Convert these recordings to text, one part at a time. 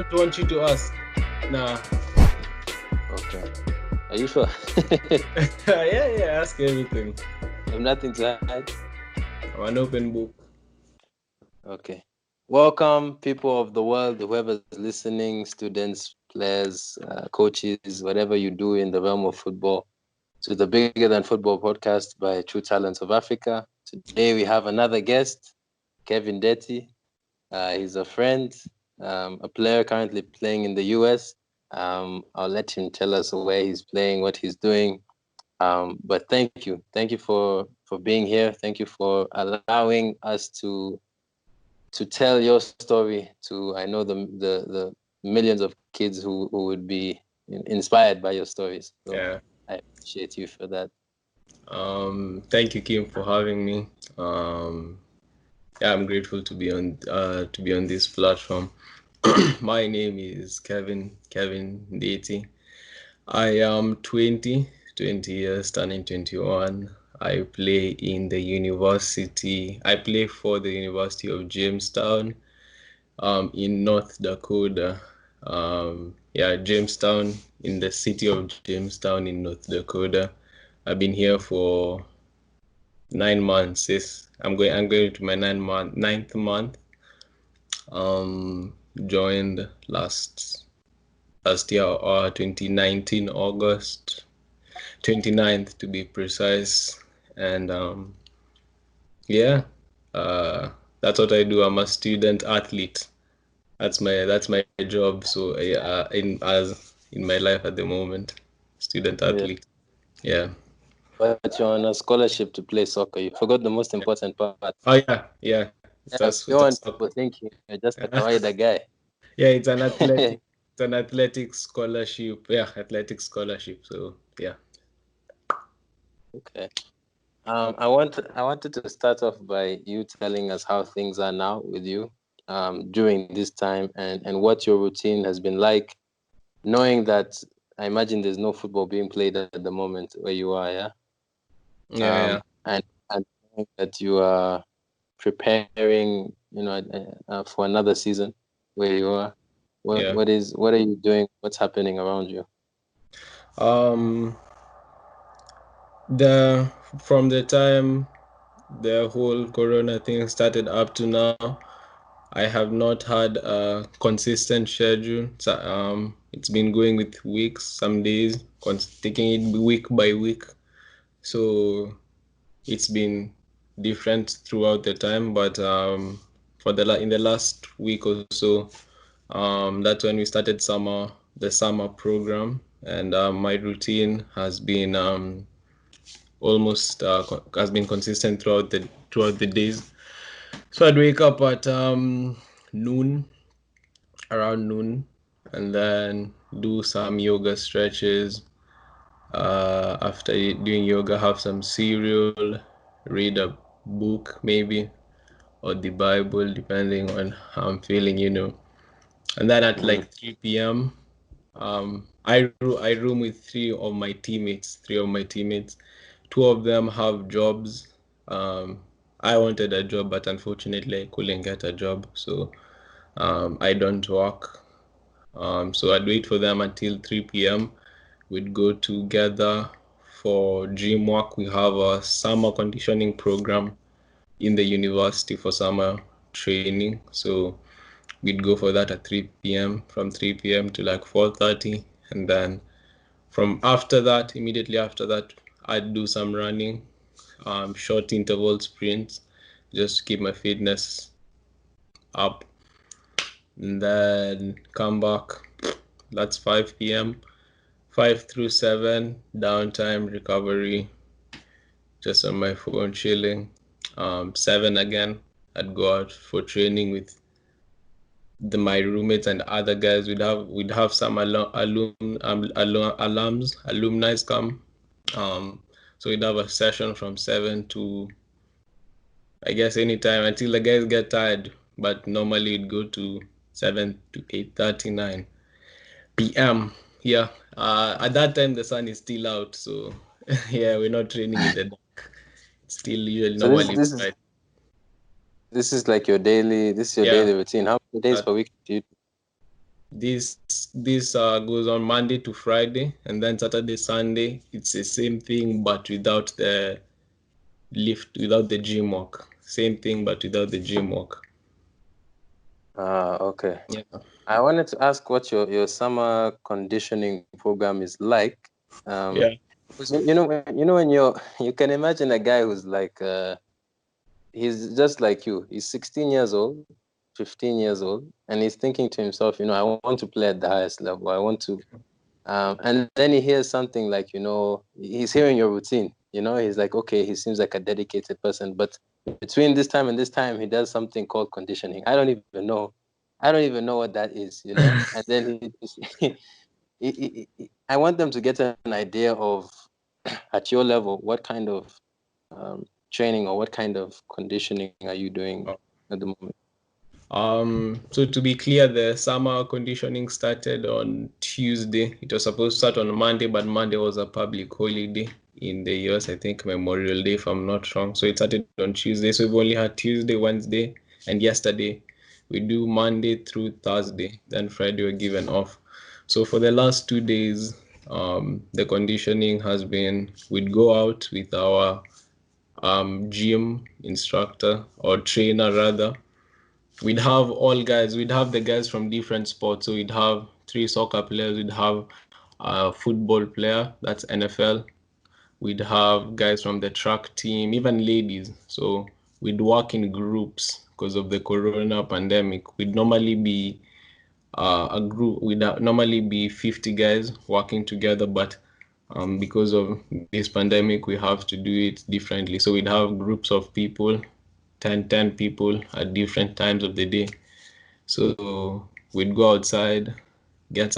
don't want you to ask. Nah. Okay. Are you sure? Yeah, ask everything. I have nothing to hide. I'm an open book. Okay. Welcome, people of the world, whoever's listening, students, players, coaches, whatever you do in the realm of football, to the Bigger Than Football podcast by True Talents of Africa. Today we have another guest, Kevin Ndeti. He's a friend, a player currently playing in the US. I'll let him tell us where he's playing, what he's doing. But thank you for being here. Thank you for allowing us to tell your story to, I know, the millions of kids who would be inspired by your stories. So Yeah. I appreciate you for that. Thank you, Kim, for having me. Yeah, I'm grateful to be on this platform. My name is Kevin Ndeti. I am 20 years, turning 21. I play in the university. I play for the University of Jamestown, in North Dakota. Jamestown, in the city of Jamestown in North Dakota. I've been here for 9 months. Yes, I'm going to my ninth month. Joined last year, 2019 August 29th to be precise, and that's what I do. I'm a student athlete. That's my job. So in my life at the moment, student athlete. Yeah. But you're on a scholarship to play soccer. You forgot the most important part. Oh yeah. Yeah, That's don't want people thinking you're just a kawaida guy. Yeah, it's an athletic. It's an athletic scholarship. Yeah, athletic scholarship. So yeah. Okay. I wanted to start off by you telling us how things are now with you during this time, and what your routine has been like, knowing that I imagine there's no football being played at the moment where you are, yeah? Yeah. And knowing that you are preparing, for another season where you are. Yeah. What are you doing? What's happening around you? Um, from the time the whole Corona thing started up to now, I have not had a consistent schedule. So, it's been going with weeks, some days, taking it week by week. So it's been different throughout the time. But in the last week or so, that's when we started the summer program, and my routine has been almost has been consistent throughout the days. So I'd wake up at around noon, and then do some yoga stretches. After doing yoga, have some cereal, read a book maybe, or the Bible, depending on how I'm feeling. And then at like 3 p.m., I room with three of my teammates. Two of them have jobs. I wanted a job, but unfortunately I couldn't get a job, so I don't work. So I'd wait for them until 3 p.m. We'd go together for gym work. We have a summer conditioning program in the university for summer training. So we'd go for that at 3 p.m. from 3 p.m. to like 4:30, and then immediately after that, I'd do some running, short interval sprints, just to keep my fitness up, and then come back. That's 5 p.m. 5 through 7, downtime, recovery, just on my phone chilling. 7 again, I'd go out for training with my roommates and other guys. We'd have some alumni come. So we'd have a session from 7 to, I guess, anytime until the guys get tired. But normally it'd go to 7 to 8:39 p.m. Yeah. At that time the sun is still out, so yeah, we're not training in the dark. It's still usually So normally this bright. is like your daily Yeah. routine. How many days per week do you do? This goes on Monday to Friday, and then Saturday, Sunday, it's the same thing, but without the gym work. Same thing, but without the gym work. Okay. Yeah. I wanted to ask what your summer conditioning program is like. Yeah. 'Cause when you can imagine a guy who's like he's just like you. He's 16 years old, 15 years old, and he's thinking to himself, I want to play at the highest level. I want to and then he hears something like, he's hearing your routine. He's like, okay, he seems like a dedicated person, but between this time and this time, he does something called conditioning. I don't even know. I don't even know what that is. And then I want them to get an idea of, at your level, what kind of training or what kind of conditioning are you doing at the moment? So to be clear, the summer conditioning started on Tuesday. It was supposed to start on Monday, but Monday was a public holiday in the US, I think Memorial Day, if I'm not wrong. So it started on Tuesday. So we've only had Tuesday, Wednesday, and yesterday. We do Monday through Thursday. Then Friday we're given off. So for the last 2 days, the conditioning has been we'd go out with our gym instructor or trainer rather. We'd have the guys from different sports. So we'd have three soccer players, we'd have a football player, that's NFL. We'd have guys from the track team, even ladies. So we'd work in groups because of the corona pandemic. We'd normally be a group, we'd normally be 50 guys working together, but because of this pandemic, we have to do it differently. So we'd have groups of people, 10 people at different times of the day. So we'd go outside, get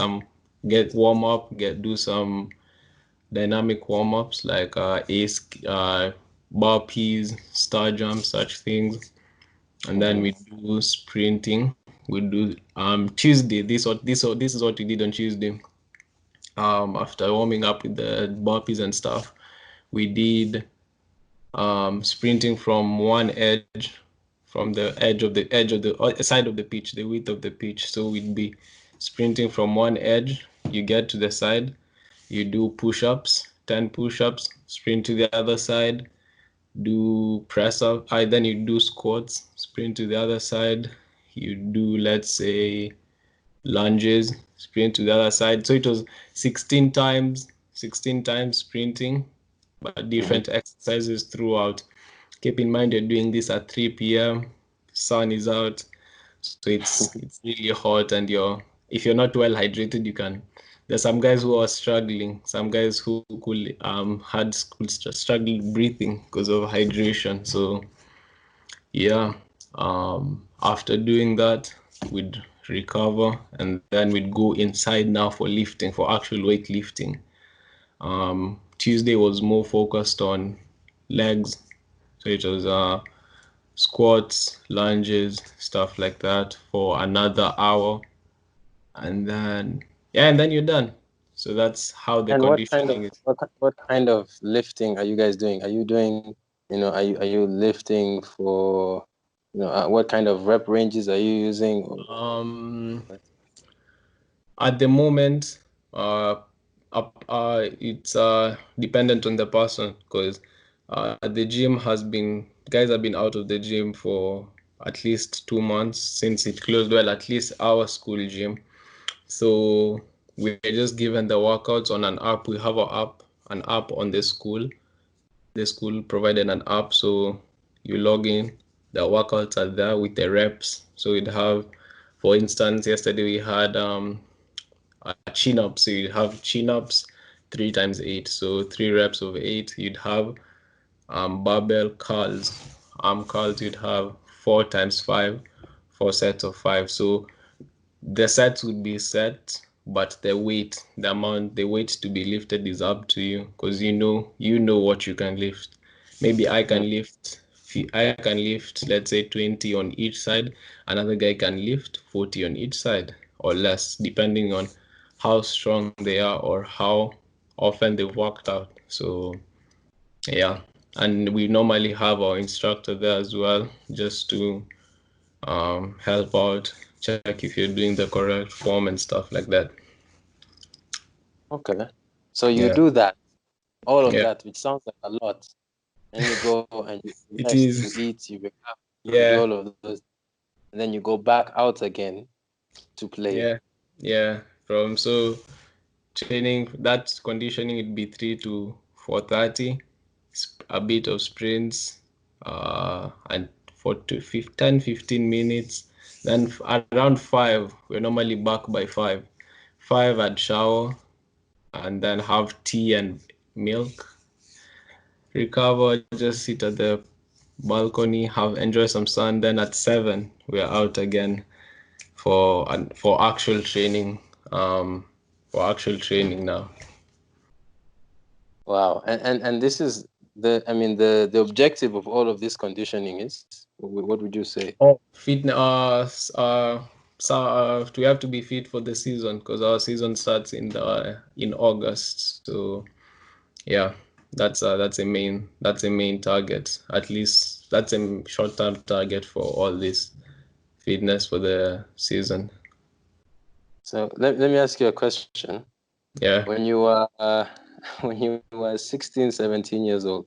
warm up, do some dynamic warm ups like ace, burpees, star jumps, such things, and then we do sprinting. We do Tuesday. This is what we did on Tuesday. After warming up with the burpees and stuff, we did sprinting from one edge, from the edge of the side of the pitch, the width of the pitch. So we'd be sprinting from one edge, you get to the side, you do push-ups, 10 push-ups, sprint to the other side, do press up, then you do squats, sprint to the other side, you do, let's say, lunges, sprint to the other side. So it was 16 times sprinting, but different exercises throughout. Keep in mind you're doing this at 3 p.m. Sun is out, so it's really hot, and if you're not well hydrated, you can. There's some guys who are struggling. Some guys who could could struggle breathing because of hydration. So yeah, after doing that, we'd recover, and then we'd go inside now for lifting, for actual weight lifting. Tuesday was more focused on legs, so it was squats, lunges, stuff like that for another hour, and then you're done. So that's how the And conditioning is. what kind of lifting are you guys doing? Are you doing, are you lifting for, what kind of rep ranges are you using? Um, at the moment, it's dependent on the person, because the gym guys have been out of the gym for at least 2 months since it closed. Well, at least our school gym. So we're just given the workouts on an app. We have an app on the school. The school provided an app, so you log in. The workouts are there with the reps. So we'd have, for instance, yesterday we had chin ups. So you'd have chin ups 3 times 8. So 3 reps of 8. You'd have barbell curls, arm curls. You'd have 4 times 5, 4 sets of 5. So the sets would be set, but the weight to be lifted is up to you, because you know what you can lift. Maybe I can lift, let's say 20 on each side. Another guy can lift 40 on each side or less, depending on how strong they are or how often they've worked out. So yeah, and we normally have our instructor there as well, just to help out, check if you're doing the correct form and stuff like that. Okay. So you Yeah, do that, all of yeah, that, which sounds like a lot. And you go and you it rest, you is. eat, you wake up, you do Yeah, all of those, and then you go back out again to play. yeah, yeah. From so training that conditioning would be 3 to 4:30. A bit of sprints, and for 10-15 minutes. Then around 5, we're normally back by 5. 5, I'd shower and then have tea and milk. Recover, just sit at the balcony, have enjoy some sun. Then at 7, we're out again for actual training. For actual training now. Wow. And this is the objective of all of this conditioning is, what would you say? Oh, fitness. So we have to be fit for the season because our season starts in August. So yeah, that's a main target. At least that's a short-term target for all this fitness for the season. So let me ask you a question. Yeah, When you were when you were 16, 17 years old,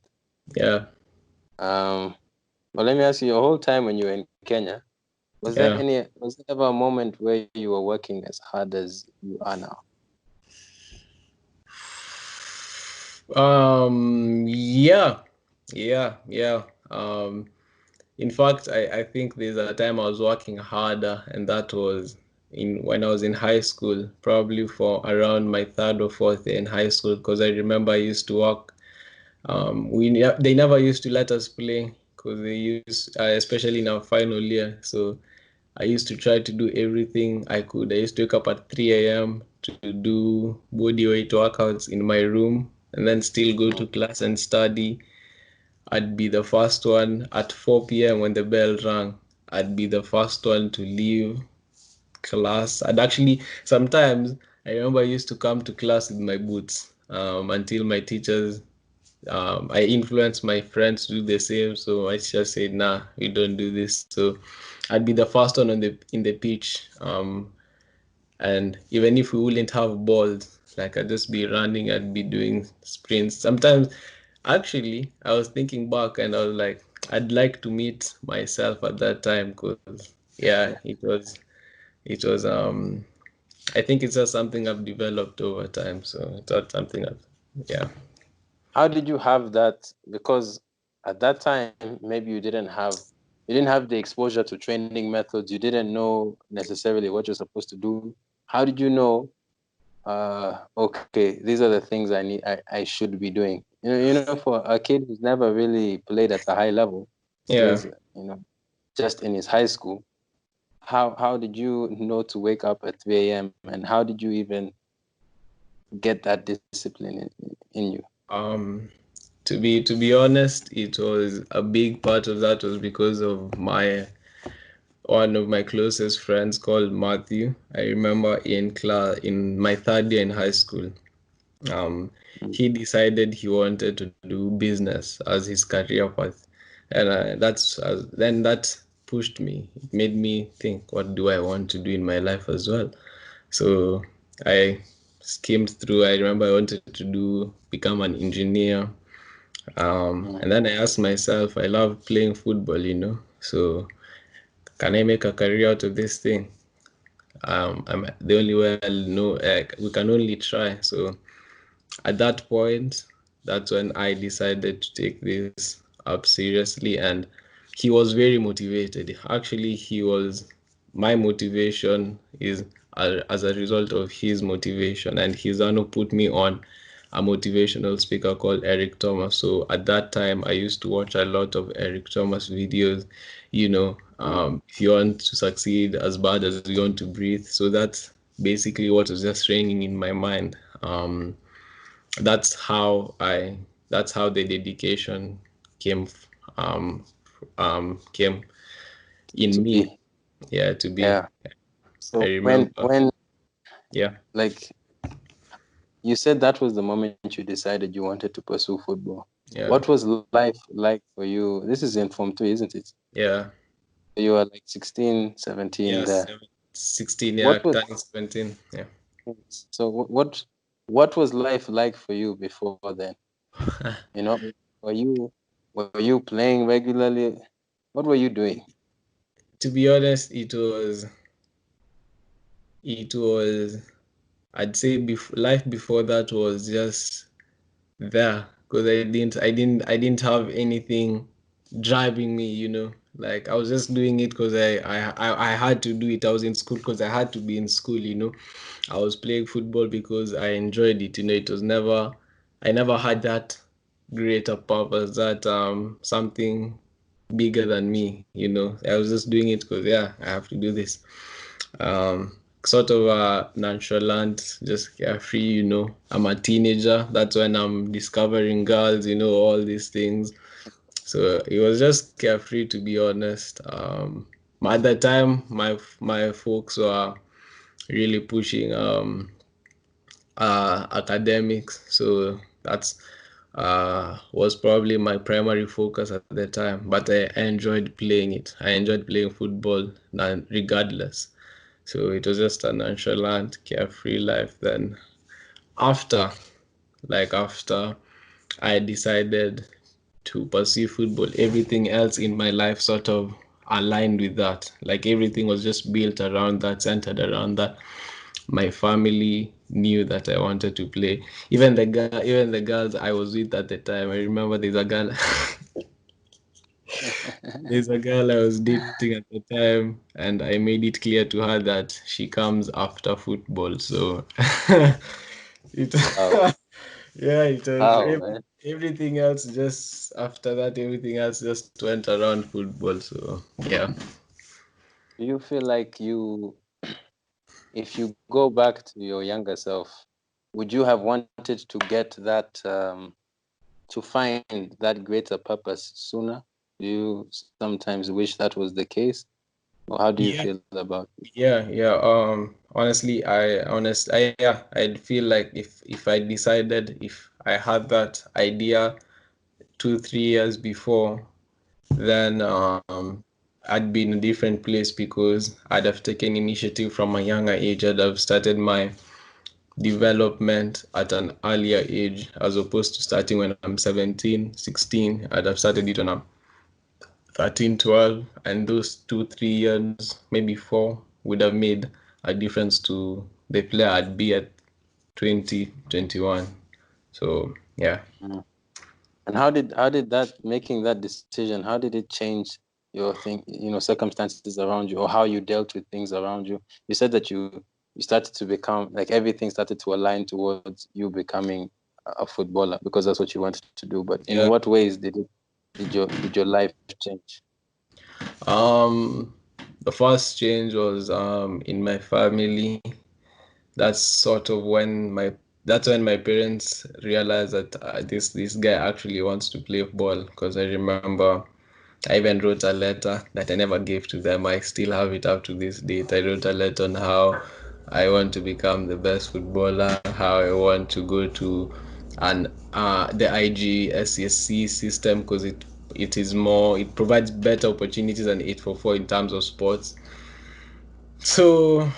yeah, um, well, let me ask you, your whole time when you were in Kenya, yeah. was there ever a moment where you were working as hard as you are now? Yeah, yeah. In fact, I think there's a time I was working harder, and that was in when I was in high school, probably for around my third or fourth year in high school, because I remember I used to work. They never used to let us play because they used, especially in our final year. So I used to try to do everything I could. I used to wake up at 3 a.m. to do body weight workouts in my room, and then still go to class and study. I'd be the first one at 4 p.m. when the bell rang. I'd be the first one to leave class. I'd actually, sometimes, I remember I used to come to class with my boots, until my teachers, I influenced my friends to do the same. So I just said, nah, we don't do this. So I'd be the first one in the pitch. And even if we wouldn't have balls, like I'd just be running, I'd be doing sprints. Sometimes, actually, I was thinking back and I was like, I'd like to meet myself at that time because, yeah, it was, I think it's just something I've developed over time. So it's not something yeah, How did you have that? Because at that time, maybe you didn't have the exposure to training methods. You didn't know necessarily what you're supposed to do. How did you know? Okay, these are the things I should be doing. For a kid who's never really played at a high level, he yeah. was, just in his high school. How did you know to wake up at 3 a.m. and how did you even get that discipline in you? Um, to be honest, it was a big part of that was because of my one of my closest friends called Matthew. I remember in my third year in high school. Um, Mm. he decided he wanted to do business as his career path, and then that pushed me. It made me think, what do I want to do in my life as well? So I skimmed through. I remember I wanted to become an engineer. Mm. And then I asked myself, I love playing football. So can I make a career out of this thing? I'm the only way I'll know. We can only try. So at that point, that's when I decided to take this up seriously. And he was very motivated. Actually, my motivation is as a result of his motivation. And he's the one who put me on a motivational speaker called Eric Thomas. So at that time, I used to watch a lot of Eric Thomas videos. If you want to succeed as bad as you want to breathe. So that's basically what was just ringing in my mind. That's how I that's how the dedication came came in To me. be. Yeah, to be. Yeah. I So remember. when Yeah, like you said that was the moment you decided you wanted to pursue football. yeah, What was life like for you? This is in Form 2, isn't it? yeah. You were like 16, 17 Yes, there. 16, yeah, What was turning 17. Yeah. so what was life like for you before then? You know, were you were you playing regularly? What were you doing? To be honest, it was I'd say life before that was just there because I didn't have anything driving me, like I was just doing it because I had to do it. I was in school because I had to be in school, I was playing football because I enjoyed it, it was never I never had that greater purpose, that something bigger than me, I was just doing it because, yeah, I have to do this. Sort of nonchalant, just carefree, I'm a teenager. That's when I'm discovering girls, all these things. So it was just carefree, to be honest. At the time, my folks were really pushing academics, so that's was probably my primary focus at the time. But I enjoyed playing it. I enjoyed playing football, regardless. So it was just a nonchalant, carefree life. Then after, after I decided to pursue football, everything else in my life sort of aligned with that. Like everything was just built around that, centered around that. My family knew that I wanted to play. Even the girls I was with at the time. I remember there's a girl I was dating at the time, and I made it clear to her that she comes after football. So it Wow, yeah, it was wow, man. everything else just after that, everything else just went around football. So yeah. Do you feel like if you go back to your younger self, would you have wanted to get that, to find that greater purpose sooner? Do you sometimes wish that was the case, or how do you Yeah, feel about it? yeah. Honestly, yeah, I'd feel like if I decided, if I had that idea 2 3 years before, then I'd be in a different place because I'd have taken initiative from a younger age. I'd have started my development at an earlier age as opposed to starting when I'm 17, 16. I'd have started it when I'm 13, 12, and those 2 3 years, maybe four, would have made a difference to the player I'd be at 20, 21. So yeah. Mm. And how did that making that decision, how did it change your circumstances around you, or how you dealt with things around you? You said that you started to become like everything started to align towards you becoming a footballer because that's what you wanted to do. But in Yeah. what ways did your life change? Um, the first change was in my family. That's sort of when my parents realized that this guy actually wants to play ball. Because I remember I even wrote a letter that I never gave to them. I still have it up to this date. I wrote a letter on how I want to become the best footballer, how I want to go to the IGSSC system because it provides better opportunities than 844 in terms of sports. So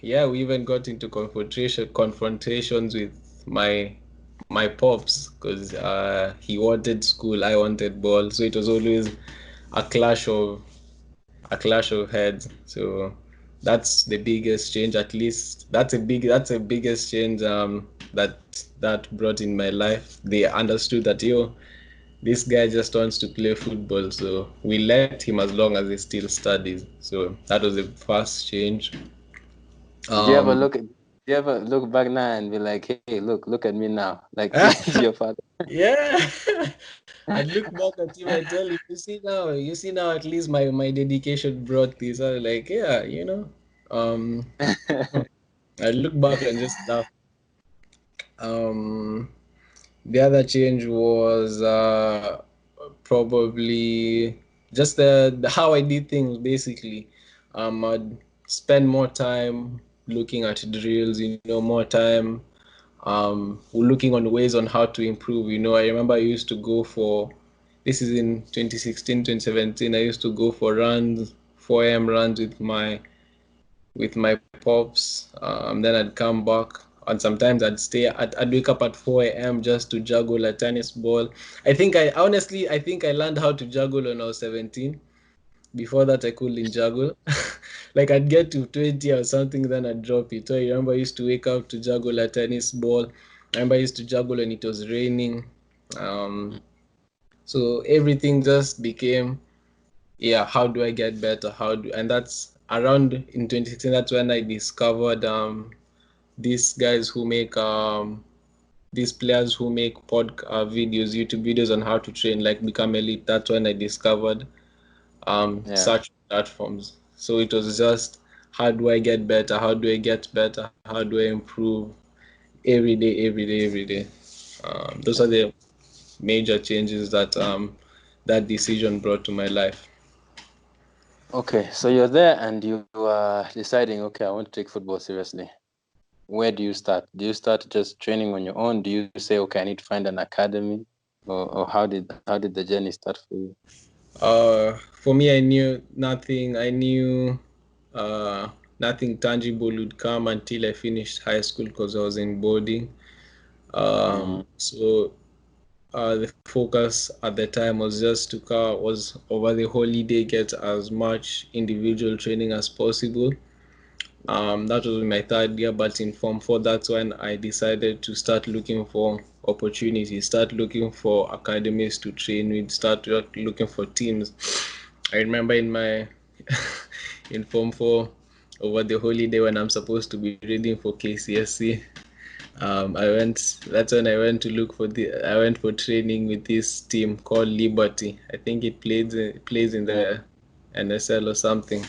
yeah, we even got into confrontations with my pops because he wanted school, I wanted ball, so it was always a clash of heads. So that's the biggest change. At least that's the biggest change that brought in my life. They understood that, this guy just wants to play football, so we let him as long as he still studies. So that was the first change. Did you ever um look at did you ever look back now and be like, hey, look at me now, like to your father? yeah. I'd look back at him and tell him, you see now, at least my dedication brought this. I was like, yeah, um I look back and just laugh. Um, the other change was probably just how I did things. Basically, I'd spend more time looking at drills. More time looking on ways on how to improve. I remember I used to go for. This is in 2016, 2017. I used to go for runs, 4 a.m. runs with my with my pops. Then I'd come back, and sometimes I'd wake up at 4 a.m. just to juggle a tennis ball. I think I learned how to juggle when I was 17. Before that, I couldn't juggle. Like I'd get to 20 or something, then I'd drop it. So I remember I used to wake up to juggle a tennis ball. I remember I used to juggle when it was raining. Um, so everything just became, yeah, how do I get better? And that's around in 2016, that's when I discovered these guys who make these players who make videos, YouTube videos on how to train, like become elite. That's when I discovered Yeah. such platforms. So it was just how do I get better? How do I get better? How do I improve every day, every day, every day? Those are the major changes that that decision brought to my life. Okay, so you're there and you are deciding, okay, I want to take football seriously. Where do you start? Do you start just training on your own? Do you say, okay, I need to find an academy? Or how did the journey start for you? For me, I knew nothing. I knew uh, nothing tangible would come until I finished high school because I was in boarding. Mm, So the focus at the time was just to was over the holiday get as much individual training as possible. That was my third year, but in Form 4, that's when I decided to start looking for opportunities, start looking for academies to train with, start looking for teams. I remember in my in Form 4 over the holiday when I'm supposed to be reading for KCSE. That's when I went to look for I went for training with this team called Liberty. I think plays in yeah, the NSL or something.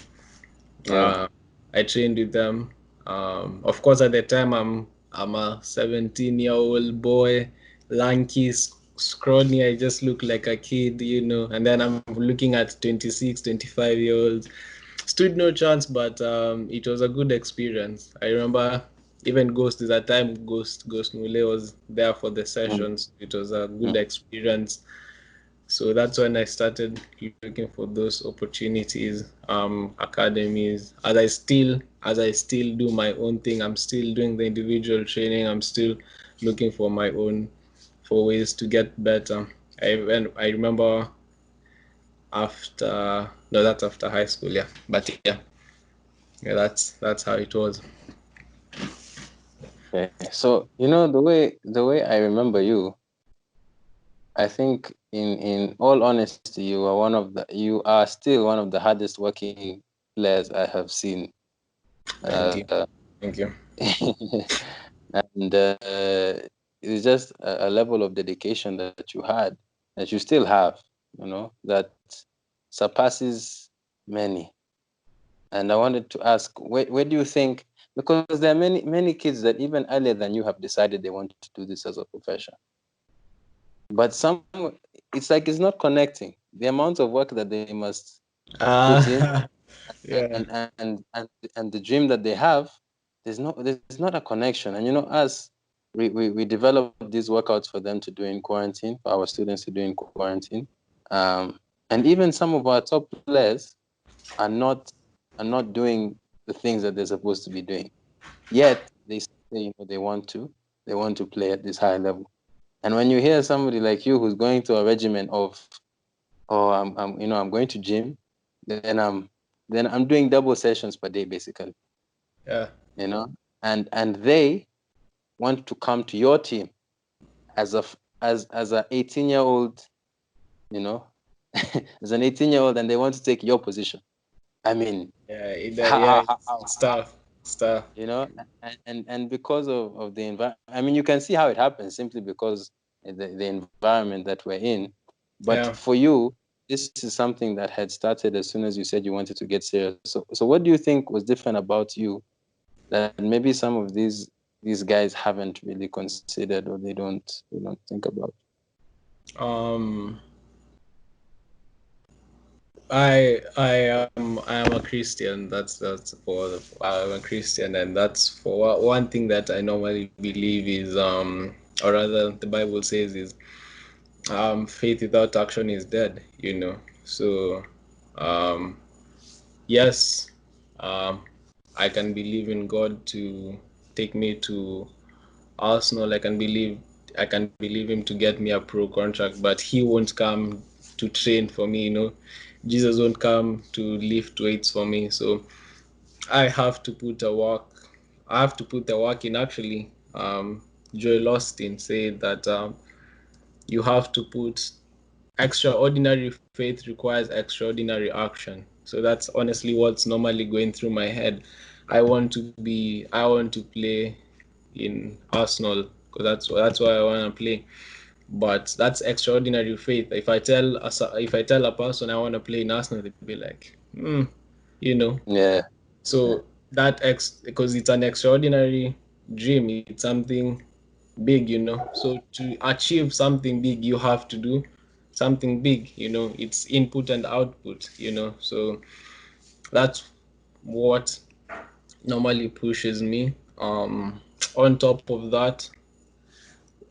yeah, Uh, I trained with them. Of course, at the time, I'm a 17-year-old boy, lanky, scrawny. I just look like a kid, you know. And then I'm looking at 26, 25-year-olds. Stood no chance, but it was a good experience. I remember even Ghost is that time. Ghost Mule was there for the mm, sessions. It was a mm, good experience. So that's when I started looking for those opportunities, academies. As I still do my own thing, I'm still doing the individual training. I'm still looking for my own for ways to get better. I remember after no, that's after high school, yeah. But yeah, that's how it was. okay. So the way I remember you, I think in all honesty, you are still one of the hardest working players I have seen. Thank you, Uh, thank you. and it's just a level of dedication that you had, that you still have, that surpasses many. And I wanted to ask, where do you think, because there are many kids that even earlier than you have decided they want to do this as a profession, but it's like it's not connecting the amount of work that they must put in, Yeah, and the dream that they have. There's not a connection. And us, we develop these workouts for them to do in quarantine, for our students to do in quarantine. And even some of our top players are not doing the things that they're supposed to be doing, yet they say, they want to play at this high level. And when you hear somebody like you who's going to a regimen of, oh, I'm going to gym, then I'm doing double sessions per day, basically, yeah, you know, and they want to come to your team as a 18-year-old, you know, as an 18-year-old, and they want to take your position. I mean, yeah. how, how, how, It's tough. It's tough. and because of the environment. I mean, you can see how it happens simply because the environment that we're in. But Yeah. for you, this is something that had started as soon as you said you wanted to get serious. So what do you think was different about you that maybe some of these guys haven't really considered, or they don't think about? Um, I am a Christian. That's for I'm a Christian, and that's for one thing that I normally believe is or rather the Bible says is faith without action is dead. You know, so um yes, um I can believe in God to take me to Arsenal. I can believe him to get me a pro contract, but he won't come to train for me, you know. Jesus won't come to lift weights for me. So I have to put a work. I have to put the work in. Actually, Joel Austin said that you have to put extraordinary faith requires extraordinary action. So that's honestly what's normally going through my head. I want to play in Arsenal because that's why I want to play. But that's extraordinary faith. If I tell a person I want to play in Arsenal, they'd be like, you know. Yeah. Yeah. So because it's an extraordinary dream, it's something big, you know. So to achieve something big, you have to do something big, you know. It's input and output, you know. So that's what normally pushes me. On top of that,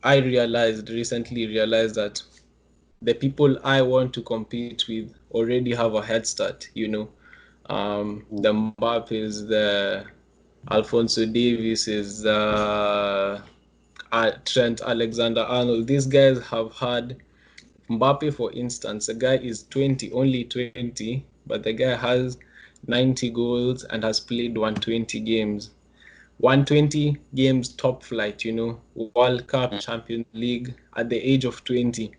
recently realized that the people I want to compete with already have a head start, you know. The Mbappes, the Alfonso Davies, Trent Alexander-Arnold. These guys have had Mbappe, for instance. The guy is 20, only 20, but the guy has 90 goals and has played 120 games. 120 games top flight, you know, World Cup, Champions League at the age of 20.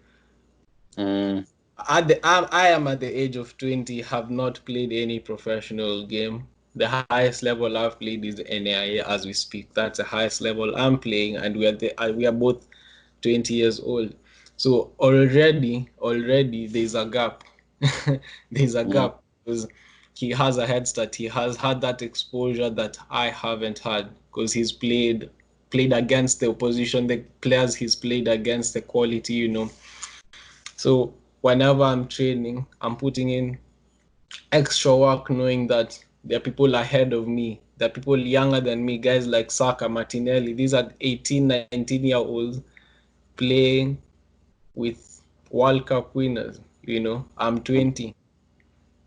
Mm. I am at the age of 20, have not played any professional game. The highest level I've played is the NAIA as we speak. That's the highest level I'm playing, and we are both 20 years old. So already there's a gap. There's a Mm. gap because he has a head start. He has had that exposure that I haven't had because he's played against the opposition, the players he's played against, the quality, you know. So whenever I'm training, I'm putting in extra work knowing that there are people ahead of me. There are people younger than me, guys like Saka, Martinelli. These are 18, 19-year-olds playing with World Cup winners. You know, I'm 20.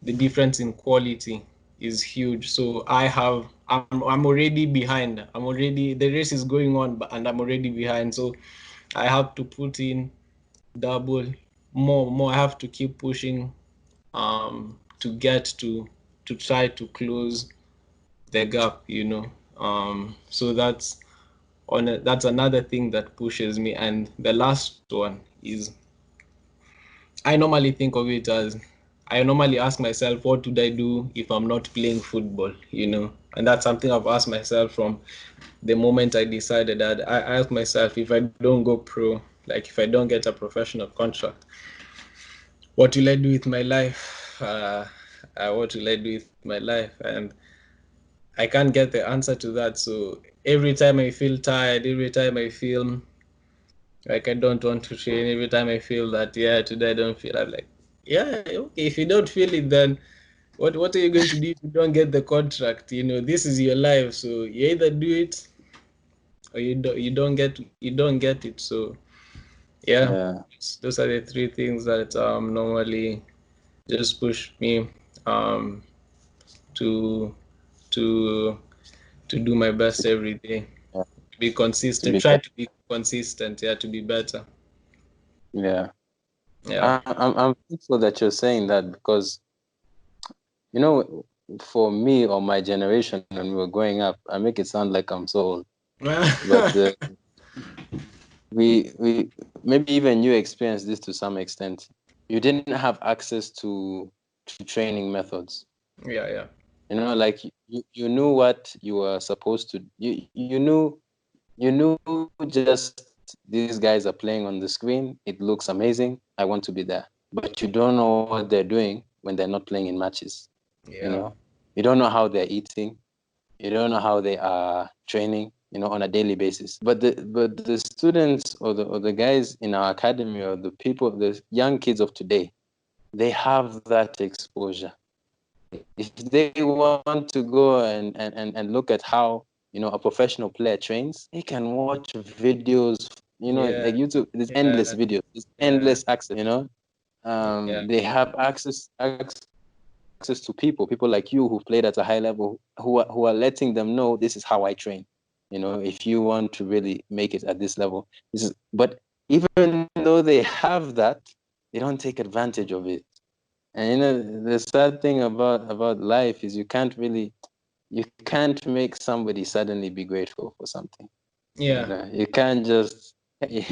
The difference in quality is huge. So I'm already behind. The race is going on, and I'm already behind. So I have to put in double more. I have to keep pushing to get to try to close the gap, you know. So that's another thing that pushes me. And the last one is I normally think of it as I normally ask myself, what would I do if I'm not playing football, you know? And that's something I've asked myself from the moment I decided that I asked myself, if I don't go pro, like if I don't get a professional contract, what will I do with my life? What will I do with my life? And I can't get the answer to that. So every time I feel tired, every time I feel like I don't want to train, every time I feel that, yeah, today I don't feel, I'm like, yeah, okay, if you don't feel it, then what are you going to do if you don't get the contract? You know, this is your life. So you either do it or you don't get it. So yeah, Yeah. those are the three things that normally just push me um to to to do my best every day. Yeah. Be To consistent. be Try fair. to be consistent. Yeah, to be better. Yeah. Yeah. I'm thankful that you're saying that because you know, for me or my generation when we were growing up, I make it sound like I'm so old, but we maybe even you experienced this to some extent. You didn't have access to training methods. Yeah, yeah, You know, like you knew what you were supposed to. You knew just these guys are playing on the screen. It looks amazing. I want to be there, but you don't know what they're doing when they're not playing in matches. You yeah, know, you don't know how they're eating. You don't know how they are training, you know, on a daily basis. But the students or the guys in our academy or the people, the young kids of today, they have that exposure. If they want to go and look at how, you know, a professional player trains, they can watch videos, you know, yeah, like YouTube. There's endless yeah, videos, there's yeah, endless access, you know. yeah, They have access access to people like you who've played at a high level, who are letting them know this is how I train. If you want to really make it at this level, but even though they have that, they don't take advantage of it. And the sad thing about life is you can't make somebody suddenly be grateful for something. Yeah. You can't just you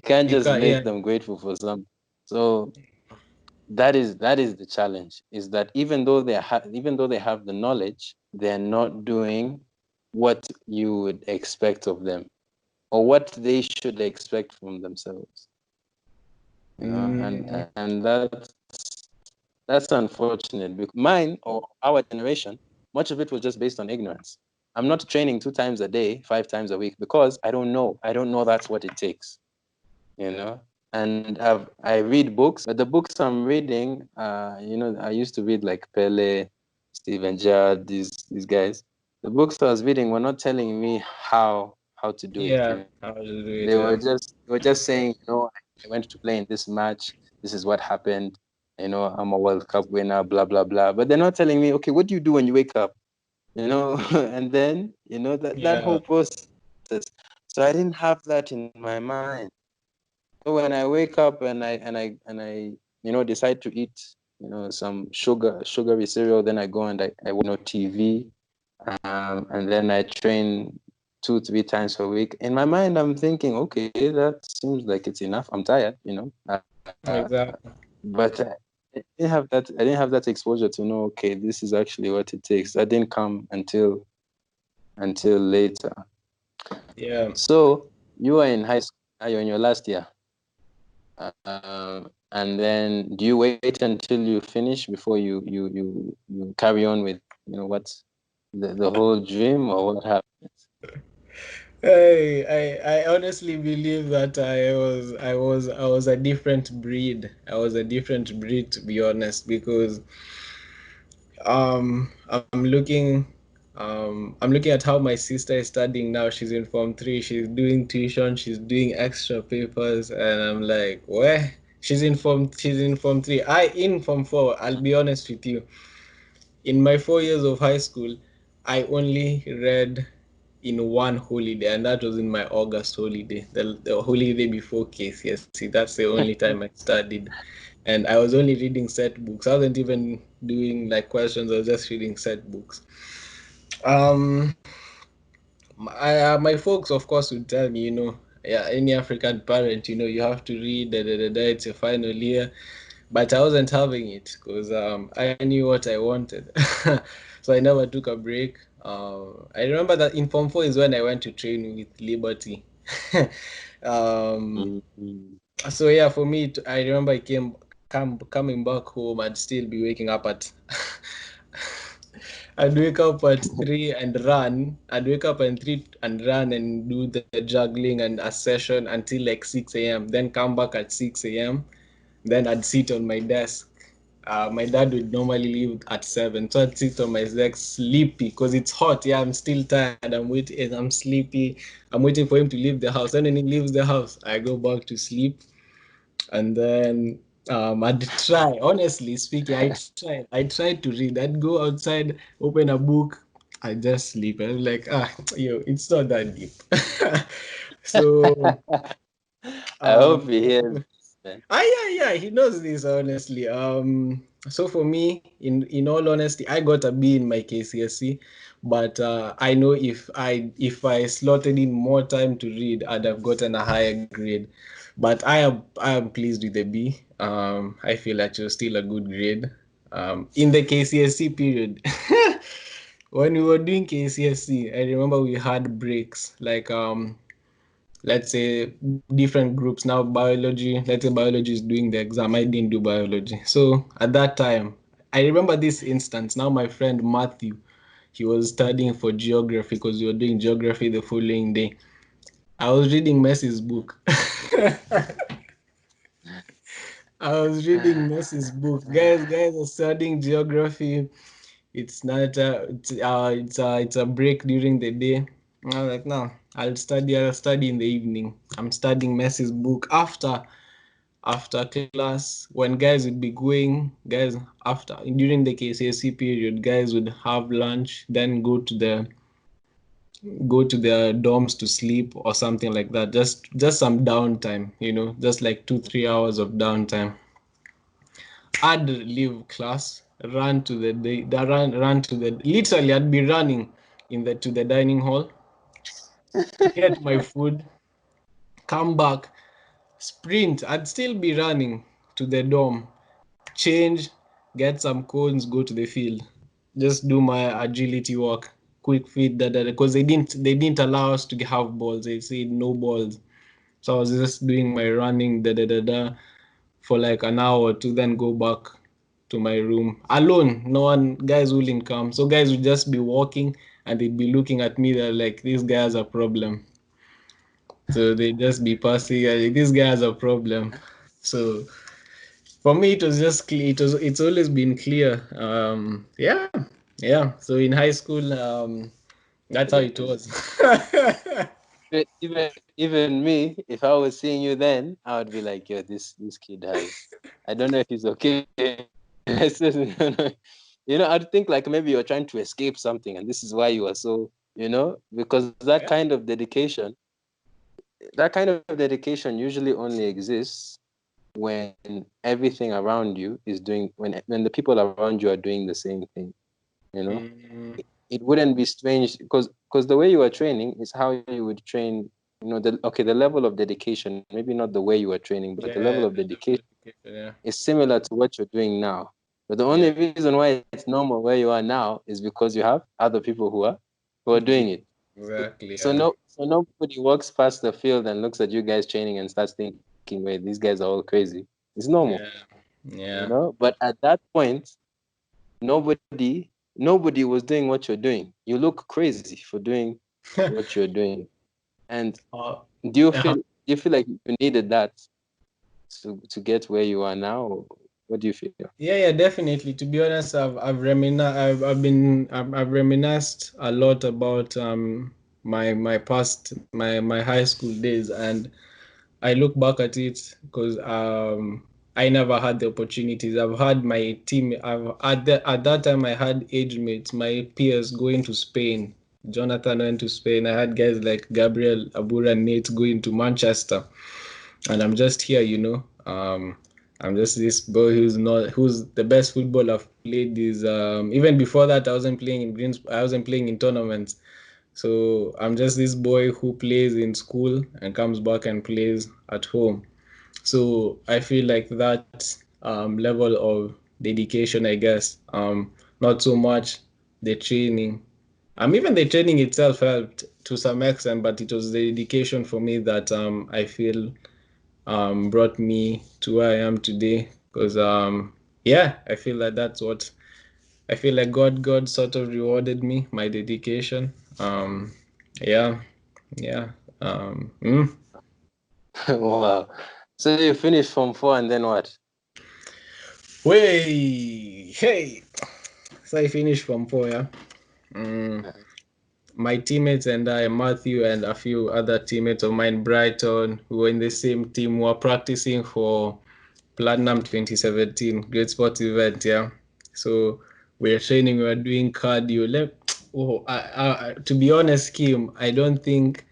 can't You just can't, yeah. make them grateful for something. So that is the challenge, is that even though they have the knowledge, they're not doing what you would expect of them, or what they should expect from themselves. Mm, And that's unfortunate, because mine or our generation, much of it was just based on ignorance. I'm not training 2 times a day, 5 times a week, because I don't know that's what it takes. And I read books, but the books I'm reading, I used to read like Pele, Steven Gerrard, these guys. The books I was reading were not telling me how to do it. yeah, I will do it, They were yeah. just saying, I went to play in this match. This is what happened. I'm a World Cup winner, blah blah blah. But they're not telling me, okay, what do you do when you wake up? And then that Yeah, whole process. So I didn't have that in my mind. So when I wake up and I decide to eat some sugary cereal, then I go and I watch TV, and then I train 2 3 times per week. In my mind, I'm thinking, okay, that seems like it's enough. I'm tired, exactly. but I didn't have that exposure to know, okay, this is actually what it takes. That didn't come until later. Yeah. So you are in high school now, you're in your last year. And then do you wait until you finish before you carry on with what's the whole dream, or what happens? Hey, I honestly believe that I was a different breed. I was a different breed, to be honest, because I'm looking at how my sister is studying now. She's in Form 3. She's doing tuition. She's doing extra papers, and I'm like, where? She's in Form 3. In Form 4. I'll be honest with you. In my 4 years of high school, I only read in one holiday, and that was in my August holiday, the holiday before KCSE. That's the only time I studied. And I was only reading set books. I wasn't even doing like questions, I was just reading set books. Um, my folks, of course, would tell me, yeah, any African parent, you have to read, it's your final year. But I wasn't having it because I knew what I wanted. So I never took a break. I remember that in Form 4 is when I went to train with Liberty. um, Mhm. so yeah, for me, I remember coming back home. I'd still be waking up at I'd wake up at 3 and run. I'd wake up at 3 and run and do the juggling and a session until like 6 a.m. Then come back at 6 a.m. Then I'd sit on my desk. My dad would normally leave at 7, so I'd sit on my desk sleepy because it's hot. Yeah, I'm still tired. I'm waiting. I'm sleepy. I'm waiting for him to leave the house. And when he leaves the house, I go back to sleep. And then I'd try. Honestly speaking, I tried. I tried to read. I'd go outside, open a book. I just sleep. I was like, it's not that deep. So I hope um, he hears this, man. yeah, he knows this honestly. So for me, in all honesty, I got a B in my KCSE, but I know if I slotted in more time to read, I'd have gotten a higher grade. But I am pleased with the B. I feel like it was still a good grade. In the KCSE period. When we were doing KCSE, I remember we had breaks like let's say different groups. Now biology, let's say biology is doing the exam, I didn't do biology. So at that time, I remember this instance. Now my friend Matthew, he was studying for geography because we were doing geography the following day. I was reading Messi's book. I was reading Messi's book. Guys are studying geography. It's not it's a break during the day. I was like, no, I'll study in the evening. I'm studying Messi's book. after class, when guys would be going, guys after during the KCSE period, guys would have lunch, then go to their dorms to sleep or something like that. Just some downtime, just like 2 3 hours of downtime. I'd leave class, run to run to the literally I'd be running in the to the dining hall, get my food, come back, sprint. I'd still be running to the dorm, change, get some cones, go to the field, just do my agility walk, quick feet, because they didn't allow us to have balls. They said no balls. So I was just doing my running for like an hour or two, then go back to my room alone. No one, guys wouldn't come. So guys would just be walking and they'd be looking at me. They're like, this guy has a problem. So they just be passing. Like, this guy has a problem. So for me, it was just clear. It's always been clear. Yeah, yeah. So in high school, that's how It it is. was. Even me, if I was seeing you then, I would be like, yo, this kid has. I don't know if he's okay. I'd think like maybe you're trying to escape something, and this is why you are so, because Yeah. that kind of dedication usually only exists when everything around you is doing when the people around you are doing the same thing. You know, Mm, it wouldn't be strange because the way you are training is how you would train. The level of dedication, maybe not the way you are training, but the level yeah, of the level dedication of education. Yeah, is similar to what you're doing now. But the yeah, only reason why it's normal where you are now is because you have other people who are doing yeah, it. exactly. So Yeah, no, so nobody walks past the field and looks at you guys training and starts thinking, "Wait, these guys are all crazy." It's normal, yeah, yeah. But at that point, nobody was doing what you're doing. You look crazy for doing what you're doing. And uh, do you feel uh, do you feel like you needed that to get where you are now? Or what do you feel? yeah, definitely. To be honest, I've reminisced a lot about my past my high school days, and I look back at it because I never had the opportunities. I've had my team. At that time I had age mates, my peers going to Spain. Jonathan went to Spain. I had guys like Gabriel, Abura, Nate going to Manchester, and I'm just here. I'm just this boy who's the best football I've played is even before that I wasn't playing in tournaments. So I'm just this boy who plays in school and comes back and plays at home. So I feel like that level of dedication, I guess, not so much the training. Even the training itself helped to some extent, but it was the dedication for me that I feel brought me to where I am today. Because yeah, I feel like that's what I feel like God sort of rewarded me, my dedication. Yeah, yeah. Mm. Wow. So you finished Form 4 and then what? Way, hey. So I finished from four, yeah. Mm. My teammates and I, Matthew and a few other teammates of mine, Brighton, who were in the same team, were practicing for Platinum 2017, great sports event, yeah. So we were training, we were doing cardio. To be honest, Kim, I don't think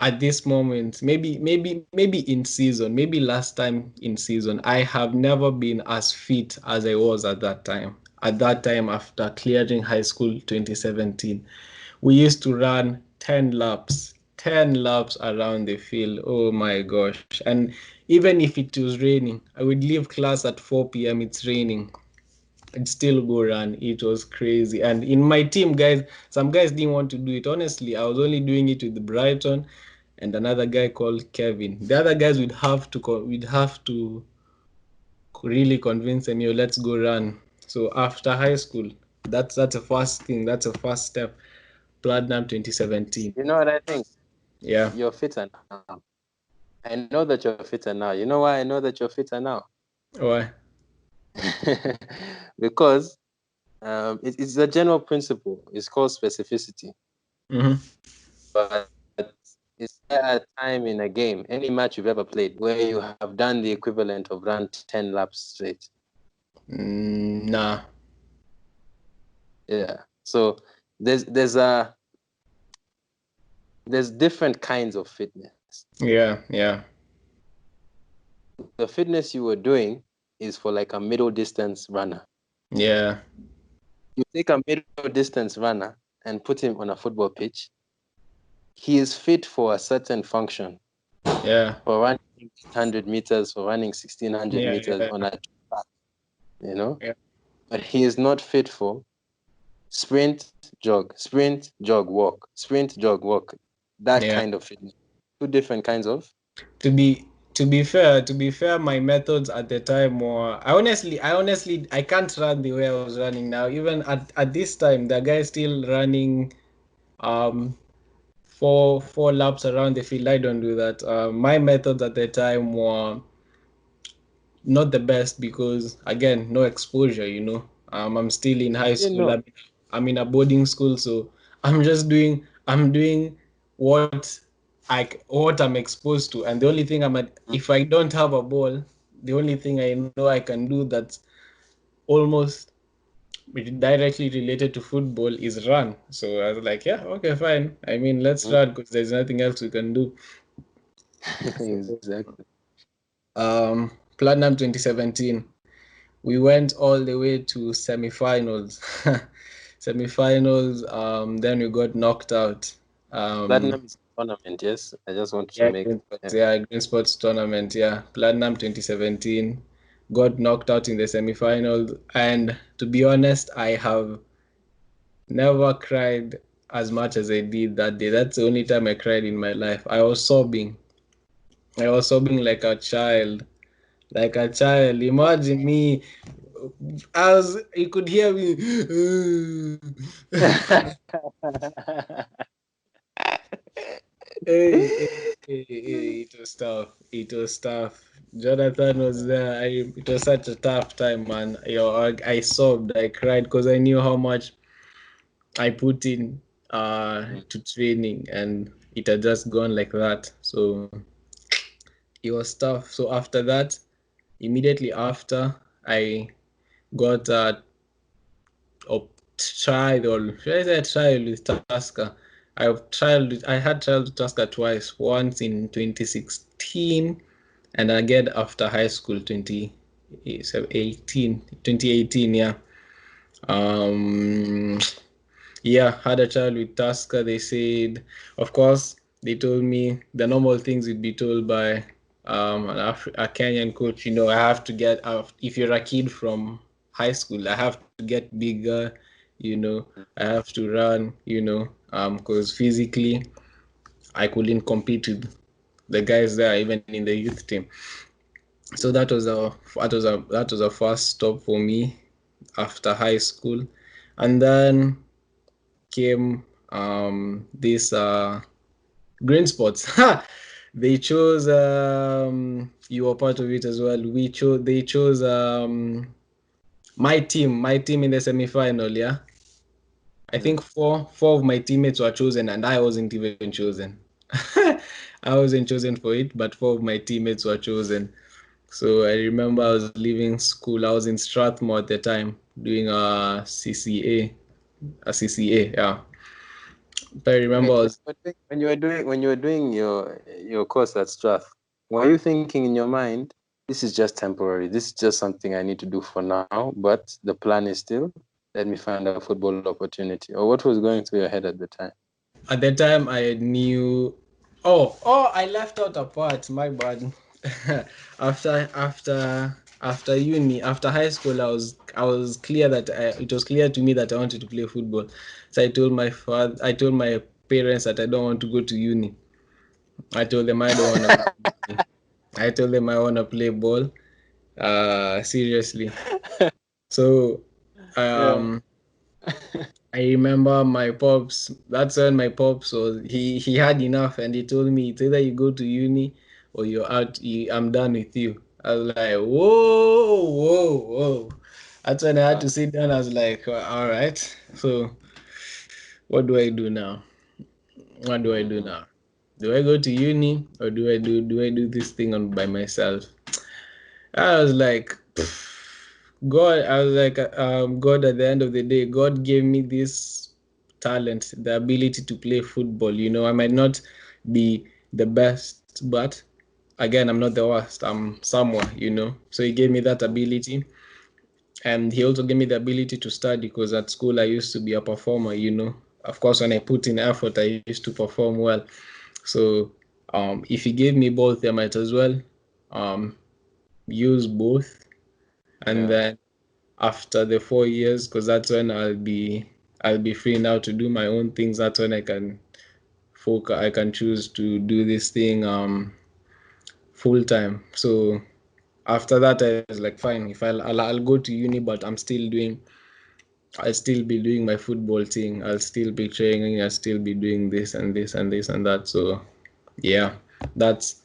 at this moment, maybe in season, maybe last time in season, I have never been as fit as I was at that time. At that time, after clearing high school 2017, we used to run 10 laps around the field. Oh my gosh. And even if it was raining, I would leave class at 4 p.m. It's raining. I'd still go run. It was crazy. And in my team, guys, some guys didn't want to do it. Honestly, I was only doing it with Brighton and another guy called Kevin. The other guys would have to really convince them, yo, let's go run. So after high school, that's a first thing. That's a first step. Platinum 2017. You know what I think? Yeah. You're fitter now. I know that you're fitter now. You know why I know that you're fitter now? Why? Because it's a general principle. It's called specificity. Mm-hmm. But is there a time in a game, any match you've ever played, where you have done the equivalent of run 10 laps straight? Nah. Yeah. So there's there's different kinds of fitness. Yeah, yeah, The fitness you were doing is for like a middle distance runner. yeah, You take a middle distance runner and put him on a football pitch, he is fit for a certain function, yeah, for running 800 meters, for running 1600 yeah, meters yeah, on a track, you know, yeah, but he is not fit for sprint, jog, walk, sprint, jog, walk. That yeah. kind of fitness. Two different kinds of. To be to be fair, my methods at the time were I honestly I can't run the way I was running now. Even at this time, the guy still running um four laps around the field. I don't do that. My methods at the time were not the best because again, no exposure, I'm still in I high didn't school. know. I'm in a boarding school, so I'm doing what I'm exposed to. And the only thing if I don't have a ball, the only thing I know I can do that's almost directly related to football is run. So I was like, yeah, okay, fine. I mean, let's Mm. run because there's nothing else we can do. So, Exactly. Platinum 2017. We went all the way to semifinals. Semifinals. Then we got knocked out. Platinum is a tournament, yes. I just wanted to Yeah, make, Green Sports, yeah, Green Sports tournament. Yeah, Platinum 2017. Got knocked out in the semifinals, and to be honest, I have never cried as much as I did that day. That's the only time I cried in my life. I was sobbing. I was sobbing like a child. Like a child. Imagine me. As you could hear me. It was tough. It was tough. Jonathan was there. It was such a tough time, man. I sobbed. I cried because I knew how much I put in to training, and it had just gone like that. So it was tough. So after that, immediately after, I got or tried, or should I say trial with Tusker? I had tried with Tusker twice, once in 2016 and again after high school 2018, yeah. Um yeah, had a child with Tusker. They said, of course, they told me the normal things you'd be told by a Kenyan coach. I have to get if you're a kid from high school, I have to get bigger. I have to run. Because physically, I couldn't compete with the guys there, even in the youth team. So that was a first stop for me after high school, and then came this green spots. They chose you were part of it as well. They chose my team in the semi-final. Yeah, I Mm. think four of my teammates were chosen, and I wasn't even chosen. I wasn't chosen for it, but four of my teammates were chosen. So I remember I was leaving school. I was in Strathmore at the time doing a CCA. Yeah, but I remember Okay, I was when you were doing your course at Strath, were you thinking in your mind, this is just temporary, this is just something I need to do for now, but the plan is still, let me find a football opportunity, or what was going through your head at the time? at the time I knew. Oh, I left out a part. My bad. After uni, after high school, I was clear that it was clear to me that I wanted to play football. So I told my parents that I don't want to go to uni. I told them I don't want to go to uni. I told them I want to play ball. Seriously. So, Yeah. um, I remember my pops. That's when my pops was. He had enough, and he told me it's either you go to uni or you're out. I'm done with you. I was like, whoa, whoa, whoa. That's when I had to sit down. I was like, all right. So what do I do now? What do I do Mm-hmm. now? do I go to uni or do I do this thing on by myself? I was like, God. I was like, God. At the end of the day, God gave me this talent, the ability to play football. I might not be the best, but again, I'm not the worst. I'm somewhere. So He gave me that ability, and He also gave me the ability to study because at school I used to be a performer. Of course, when I put in effort, I used to perform well. So, if He gave me both, I might as well um, use both, and Yeah. then after the 4 years, because that's when I'll be free now to do my own things. That's when I can choose to do this thing full time. So after that, I was like, fine, if I'll go to uni, but I'll still be doing my football thing. I'll still be training. I'll still be doing this and this and this and that. So yeah, that's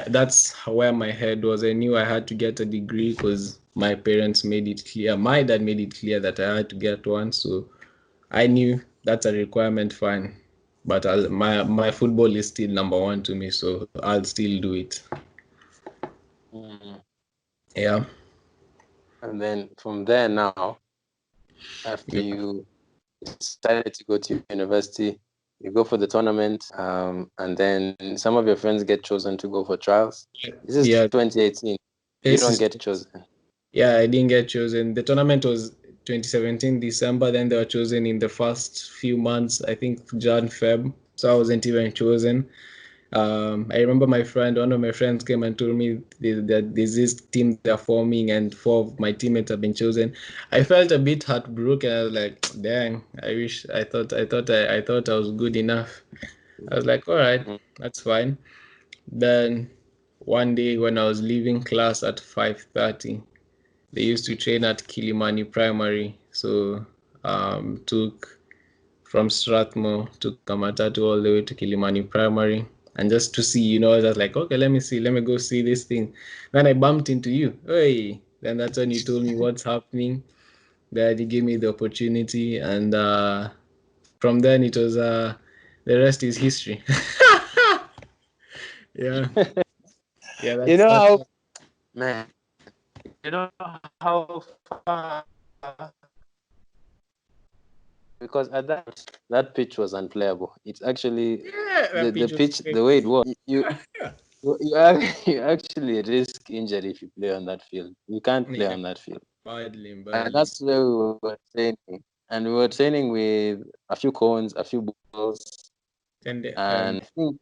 that's where my head was. I knew I had to get a degree because my parents made it clear. My dad made it clear that I had to get one. So I knew that's a requirement, fine. But my football is still number one to me, so I'll still do it. Mm. Yeah. And then from there now, after Yeah. you decided to go to university, you go for the tournament, and then some of your friends get chosen to go for trials. This is Yeah. 2018. You This don't is get chosen. Yeah, I didn't get chosen. The tournament was 2017 December. Then they were chosen in the first few months, I think Jan, Feb. So I wasn't even chosen. I remember one of my friends came and told me that there's this team they're forming and four of my teammates have been chosen. I felt a bit heartbroken. I was like, dang, I thought I was good enough. I was like, all right, Mm. that's fine. Then one day when I was leaving class at 5:30, they used to train at Kilimani Primary. So took from Strathmore, took a matatu all the way to Kilimani Primary. And just to see, I was just like, okay, let me go see this thing. Then I bumped into you. Hey, then that's when you told me what's happening. Then you gave me the opportunity, and from then it was the rest is history. Yeah, yeah, You that's know that's how, man, you know how far, because at that pitch was unplayable. It's actually yeah, the that the pitch was pitch the way it crazy. was. You actually risk injury if you play on that field. You can't play Yeah, on that field, badly, and badly. that's where we were training. And we were training with a few cones, a few balls, And and I think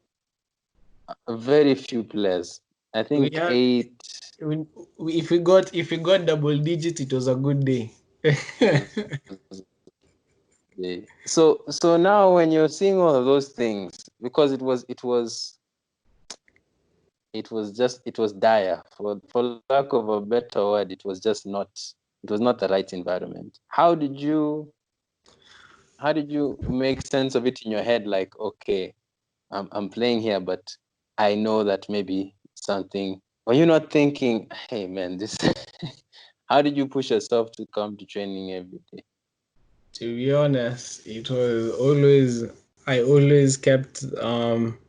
very few players. I we think had eight. if we got double digit, it was a good day. Was so now when you're seeing all of those things, because it was dire, for lack of a better word, it was not the right environment. How did you make sense of it in your head, like, okay, I'm playing here, but I know that maybe something, or you're not thinking, hey man, this how did you push yourself to come to training every day? To be honest, it was always I always kept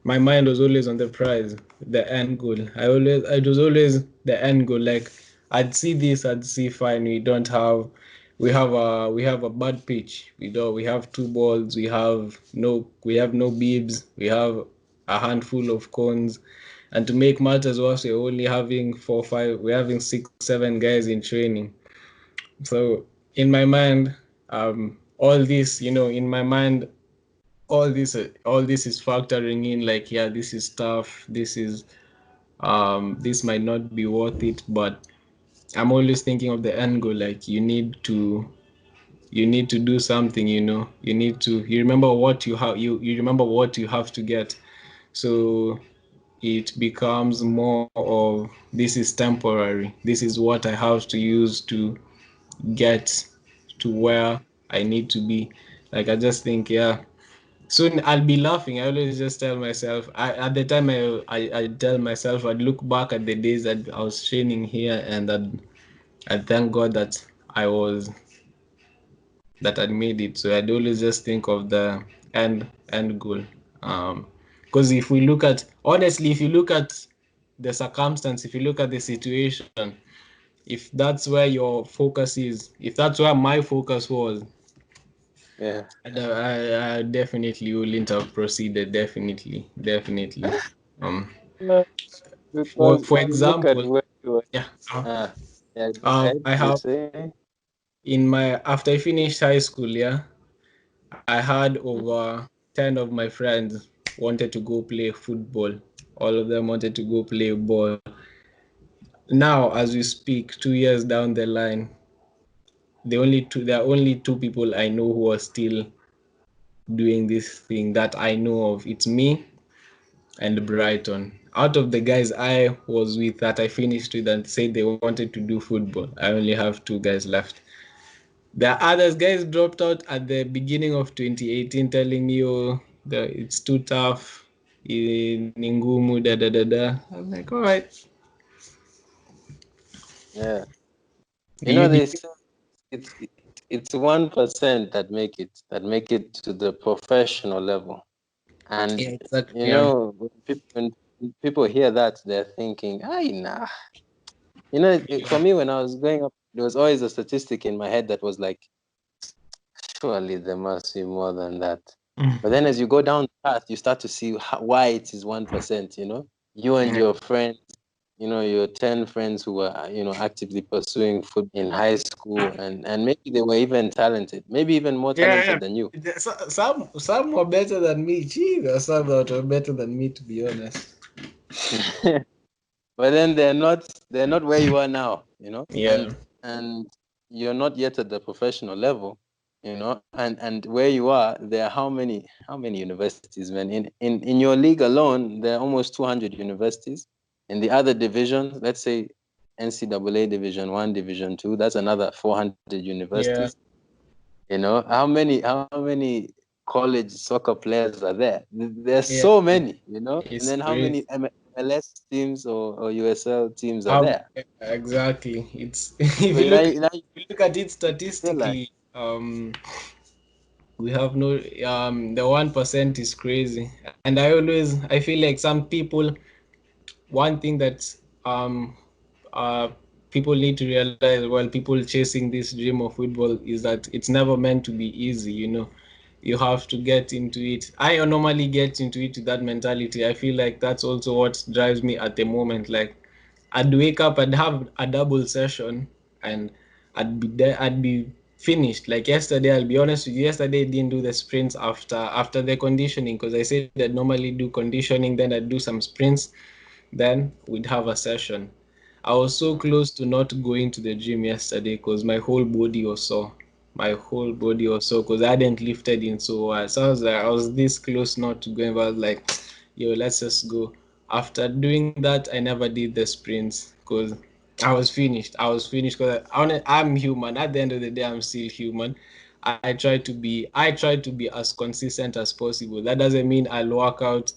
my mind was always on the prize, the end goal. It was always the end goal. Like I'd see fine. We have a bad pitch. We have two balls. We have no bibs. We have a handful of cones. And to make matters worse, we're only having 4, 5, we're having 6, 7 guys in training. So in my mind, all this, in my mind, all this is factoring in. Like, yeah, this is tough. This might not be worth it, but I'm always thinking of the end goal. Like, you need to do something. You remember what you have. You remember what you have to get. So it becomes more of this is temporary. This is what I have to use to get to where I need to be. Like I just think, yeah. Soon I'll be laughing. I always just tell myself. At the time I tell myself I'd look back at the days that I was training here, and I'd thank God that I'd made it. So I'd always just think of the end goal. Um, Because if we look at, honestly, if you look at the circumstance, if you look at the situation, if that's where your focus is, if that's where my focus was, Yeah. I definitely wouldn't have proceeded. Definitely, definitely. Um, Yeah, for because for look at example, where you are. yeah, Ah, yeah, go ahead. I You have say? in my after I finished high school, yeah, I had over 10 of my friends wanted to go play football. All of them wanted to go play ball. Now, as we speak, 2 years down the line, there are only two people I know who are still doing this thing that I know of. It's me and Brighton. Out of the guys I was with that I finished with and said they wanted to do football, I only have two guys left. The others guys dropped out at the beginning of 2018 telling me, oh, it's too tough, ni ngumu, da da da da. I'm like, all right. Yeah. Do You you know, they believe? say it's 1% that make it to the professional level. And Yeah, exactly. you know, when people hear that, they're thinking, "Ay, nah." You know, for me, when I was growing up, there was always a statistic in my head that was like, surely there must be more than that. But then as you go down the path, you start to see why it is 1%, you know? You and Yeah, your friends, your 10 friends who were, actively pursuing football in high school, and maybe they were even talented, maybe even more yeah. talented than you. Some were better than me. Gee, there are some that were better than me, to be honest. But then they're not where you are now, Yeah, and you're not yet at the professional level, and where you are, there are how many universities, man? In your league alone, there are almost 200 universities. In the other divisions, let's say NCAA Division 1, Division 2, that's another 400 universities. yeah. How many college soccer players are there? There's Yeah, so many. And it's then how crazy. many MLS teams or USL teams are How there? exactly? It's So you know, you know, if you look at it you feel like, statistically, we have no the 1% is crazy. And I feel like some people, one thing that uh people need to realize while people chasing this dream of football is that it's never meant to be easy, you have to get into it. I normally get into it with that mentality. I feel like that's also what drives me at the moment. Like, I'd wake up, I'd have a double session, and I'd be there, I'd be finished. Like yesterday, I'll be honest with you, yesterday I didn't do the sprints after the conditioning, because I said I'd normally do conditioning, then I'd do some sprints, then we'd have a session. I was so close to not going to the gym yesterday because my whole body was sore. My whole body was sore because I hadn't lifted in so while. So I was this close not to going, but I was like, yo, let's just go. After doing that, I never did the sprints because I was finished. I was finished because I'm human. At the end of the day, I'm still human. I try to be as consistent as possible. That doesn't mean I'll work out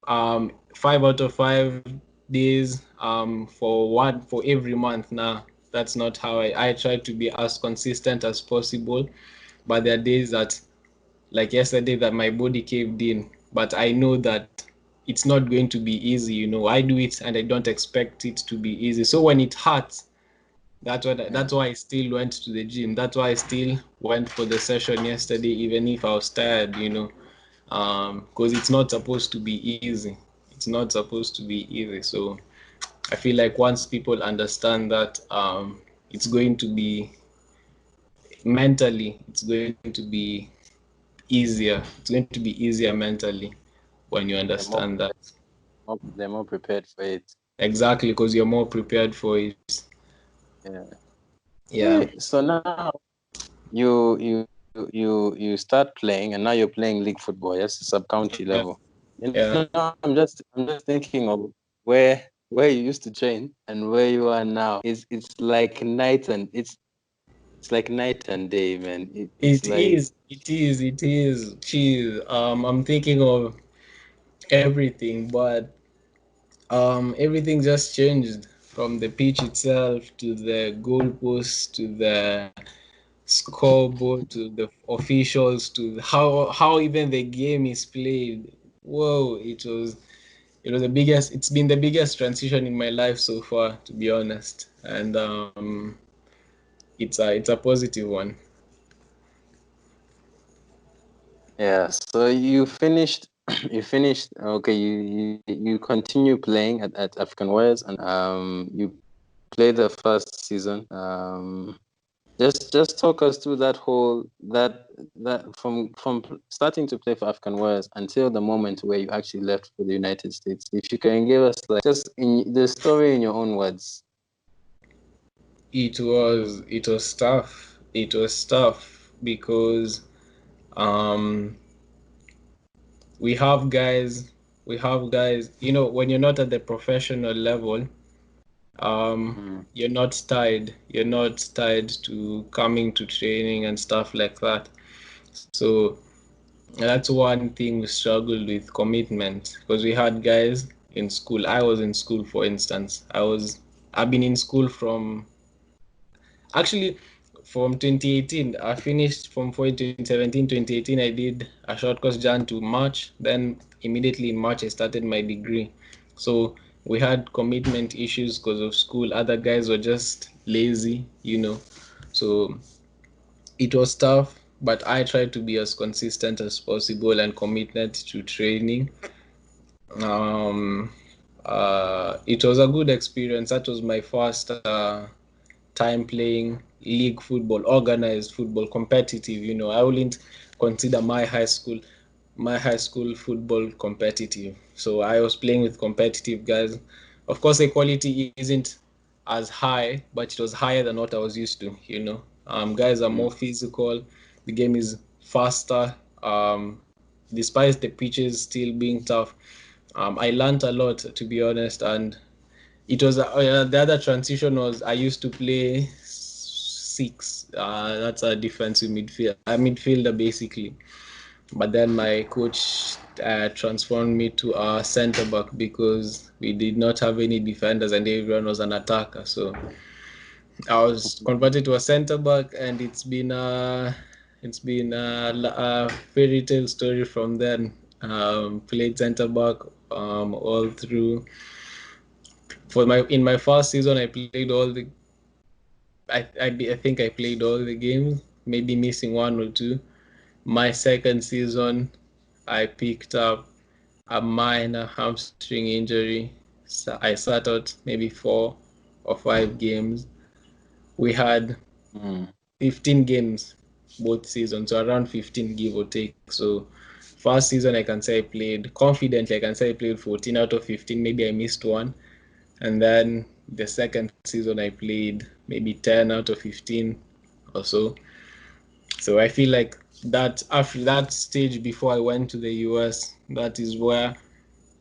5 out of 5 days for every month. Now that's not how I try to be as consistent as possible. But there are days that, like yesterday, that my body caved in, but I know that it's not going to be easy. I do it and I don't expect it to be easy, so when it hurts, that's mm, why I still went to the gym. That's why I still went for the session yesterday, even if I was tired. Because it's not supposed to be easy. It's not supposed to be easy. So I feel like once people understand that, it's going to be mentally, it's going to be easier. It's going to be easier mentally when you they're more understand that. prepared, they're more prepared for it. Exactly, because you're more prepared for it. Yeah. Yeah, Hey, so now you start playing, and now you're playing league football, yes, sub-county yeah, level. yeah. I'm just thinking of where you used to train and where you are now. It's like night and it's like night and day, man. It's It like, is. It is. It is. Geez, I'm thinking of everything, but everything just changed from the pitch itself to the goalposts to the scoreboard to the officials to how even the game is played. Whoa, it was the biggest. It's been the biggest transition in my life so far, to be honest, and it's a positive one. Yeah. So you finished. You finished. Okay. You continue playing at African Warriors, and you played the first season. Just talk us through that whole that from starting to play for African Warriors until the moment where you actually left for the United States. If you can give us like just in the story in your own words. It was tough. It was tough because um we have guys when you're not at the professional level, Mm, you're not tied to coming to training and stuff like that. So that's one thing we struggled with, commitment, because we had guys in school. I was in school, for instance. I've been in school actually from 2018. I finished from 2017, 2018. I did a short course Jan to March. Then immediately in March, I started my degree. So we had commitment issues because of school. Other guys were just lazy. So it was tough, but I tried to be as consistent as possible and committed to training. Um, it was a good experience. That was my first time playing league football, organized football, competitive. I wouldn't consider my high school football competitive. So I was playing with competitive guys. Of course, the quality isn't as high, but it was higher than what I was used to. Guys are mm, more physical. The game is faster. Despite the pitches still being tough, I learned a lot, to be honest. And the other transition was I used to play six. That's a defensive midfielder basically. But then my coach transformed me to a centre back because we did not have any defenders and everyone was an attacker. So I was converted to a centre back, and it's been a fairy tale story from then. Played centre back all through. In my first season, I played all the. I think I played all the games, maybe missing one or two. My second season, I picked up a minor hamstring injury. So I sat out maybe 4 or 5 games. We had mm, 15 games both seasons, so around 15 give or take. So first season I can say I played confidently. I can say I played 14 out of 15. Maybe I missed one, and then the second season I played maybe 10 out of 15 or so. So I feel like that after that stage before I went to the US, that is where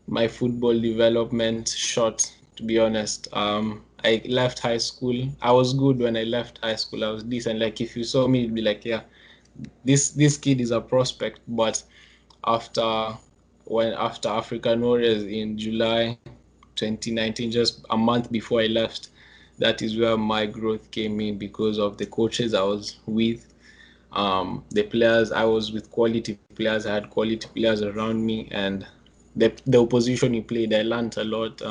my football development shot, to be honest. I left high school. I was good when I left high school. I was decent. Like if you saw me, you'd be like, yeah, this kid is a prospect. But after after African Warriors in July 2019, just a month before I left, that is where my growth came in because of the coaches I was with, the players I was with, quality players. I had quality players around me, and the opposition you played, I learned a lot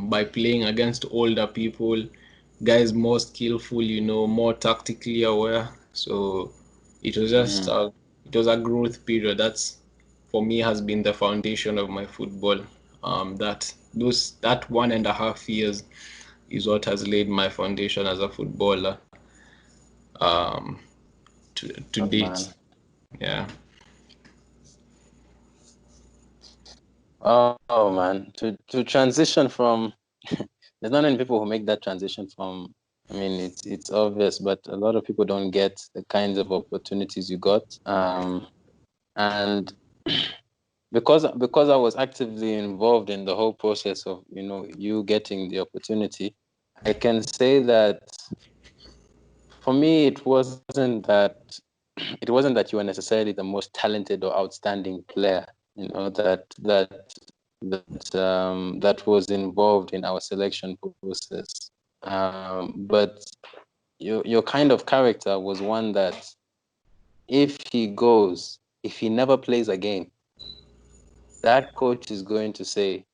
by playing against older people, guys more skillful, more tactically aware. So it was just mm. a growth period. That's, for me, has been the foundation of my football. That 1.5 years is what has laid my foundation as a footballer, um, to Oh date. man. Yeah. Oh man. To transition from there's not many people who make that transition from. I mean, it's obvious, but a lot of people don't get the kinds of opportunities you got. And because I was actively involved in the whole process of you getting the opportunity, I can say that for me it wasn't that you were necessarily the most talented or outstanding player, that was involved in our selection process. But your kind of character was one that if he never plays again, that coach is going to say,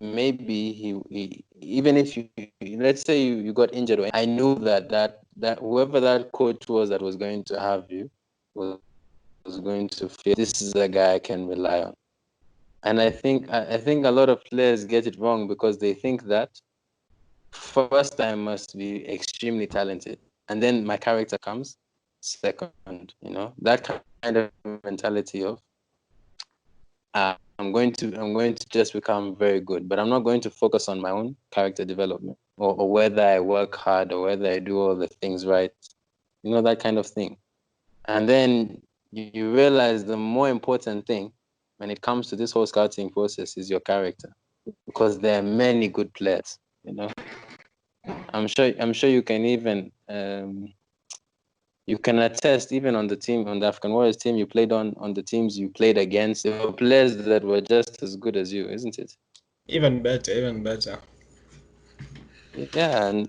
maybe he even if you, let's say you got injured, or I knew that whoever that coach was that was going to have you was going to feel this is a guy I can rely on. And I think a lot of players get it wrong because they think that first I must be extremely talented, and then my character comes second. That kind of mentality of I'm going to just become very good, but I'm not going to focus on my own character development, or whether I work hard or whether I do all the things right, that kind of thing. And then you realize the more important thing when it comes to this whole scouting process is your character, because there are many good players. I'm sure you can even you can attest, even on the team, on the African Warriors team you played on the teams you played against, there were players that were just as good as you, isn't it? Even better, even better. Yeah, and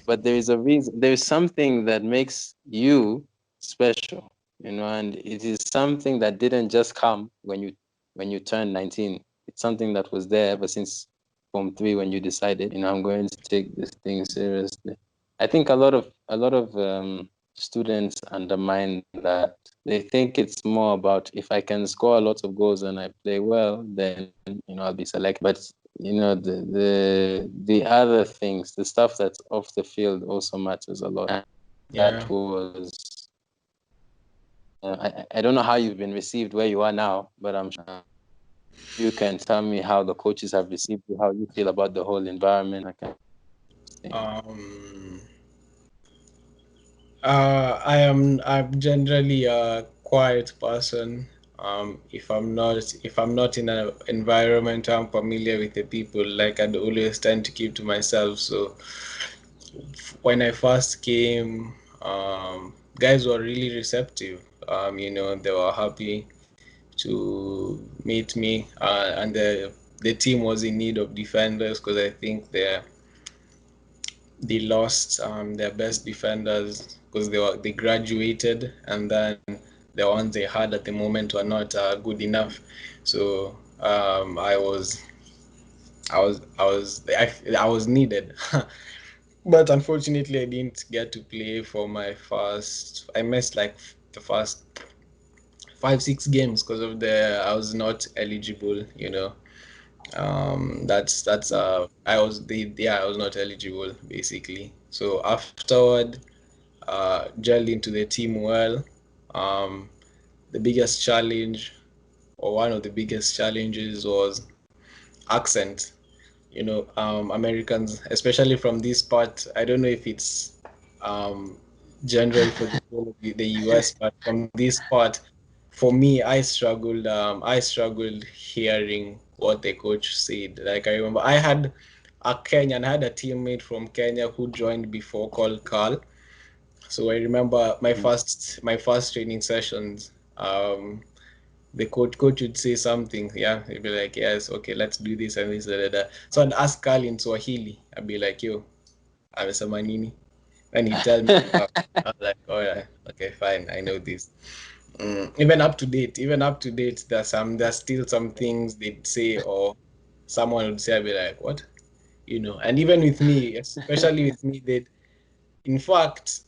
but there is a reason. There is something that makes you special, and it is something that didn't just come when you turned 19. It's something that was there ever since Form 3, when you decided, I'm going to take this thing seriously. I think a lot of students undermine that. They think it's more about, if I can score a lot of goals and I play well, then I'll be selected. But the other things, the stuff that's off the field also matters a lot. And that Yeah. was, I don't know how you've been received where you are now, but I'm sure you can tell me how the coaches have received you, how you feel about the whole environment, that kind of thing. Um, I'm generally a quiet person. If I'm not in an environment I'm familiar with the people, like I'd always tend to keep to myself. So when I first came, guys were really receptive. They were happy to meet me, and the team was in need of defenders because I think they lost their best defenders because they graduated, and then the ones they had at the moment were not good enough. So I was needed. But unfortunately I didn't get to play for my first. I missed like the first 5 6 games because of the I was not eligible. That's I was the yeah, I was not eligible basically. So afterward, gelled into the team well. Um, the biggest challenge, or one of the biggest challenges, was accent. Americans, especially from this part, I don't know if it's um, general for the whole of the US, but from this part, for me, I struggled hearing what the coach said. Like, I remember I had a teammate from Kenya who joined before, called Carl. So I remember my first training sessions. The coach would say something. Yeah, he'd be like, yes, okay, let's do this and this, da, da, da. So I'd ask Carl in Swahili. I'd be like, yo, amesema nini? And he'd tell me back. I was like, all right, okay, fine, I know this. Even up to date, there's still some things they'd say, or someone would say. I'd be like, what? And even with me, especially with me, in fact,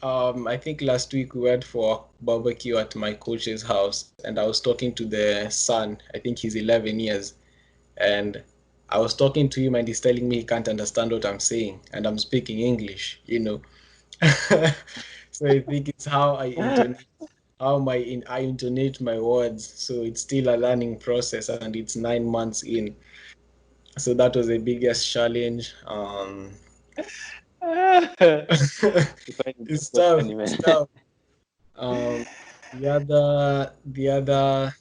I think last week we went for barbecue at my coach's house, and I was talking to the son. I think he's 11 years, and I was talking to him, and he's telling me he can't understand what I'm saying, and I'm speaking English. So I think it's how I intonate my words. So it's still a learning process, and it's 9 months in. So that was the biggest challenge. You find it It's so tough. funny, It's man. tough. The other,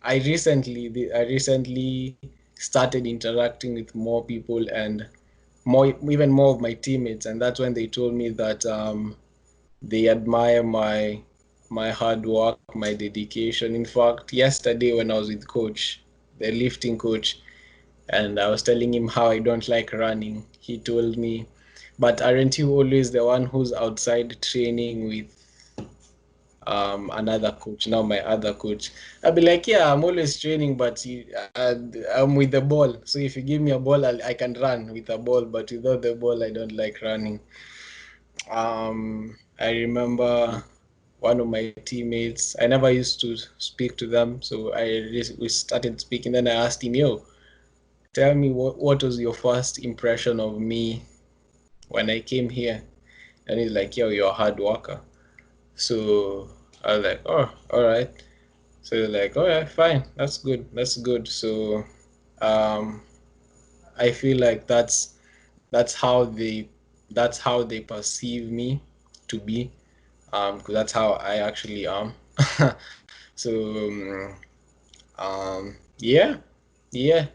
I recently started interacting with more people, and even more of my teammates, and that's when they told me that they admire my hard work, my dedication. In fact, yesterday when I was with coach, the lifting coach, and I was telling him how I don't like running, he told me, but aren't you always the one who's outside training with another coach, now my other coach. I'll be like, yeah, I'm always training, but I'm with the ball. So if you give me a ball, I can run with a ball, but without the ball, I don't like running. I remember one of my teammates. I never used to speak to them, so we started speaking. Then I asked him, "Yo, tell me what was your first impression of me when I came here?" And he's like, "Yo, you're a hard worker." So I was like, "Oh, all right." So he's like, "Oh yeah, fine, that's good." So um, I feel like that's how they that's how they perceive me to be, because that's how I actually am. So yeah, yeah.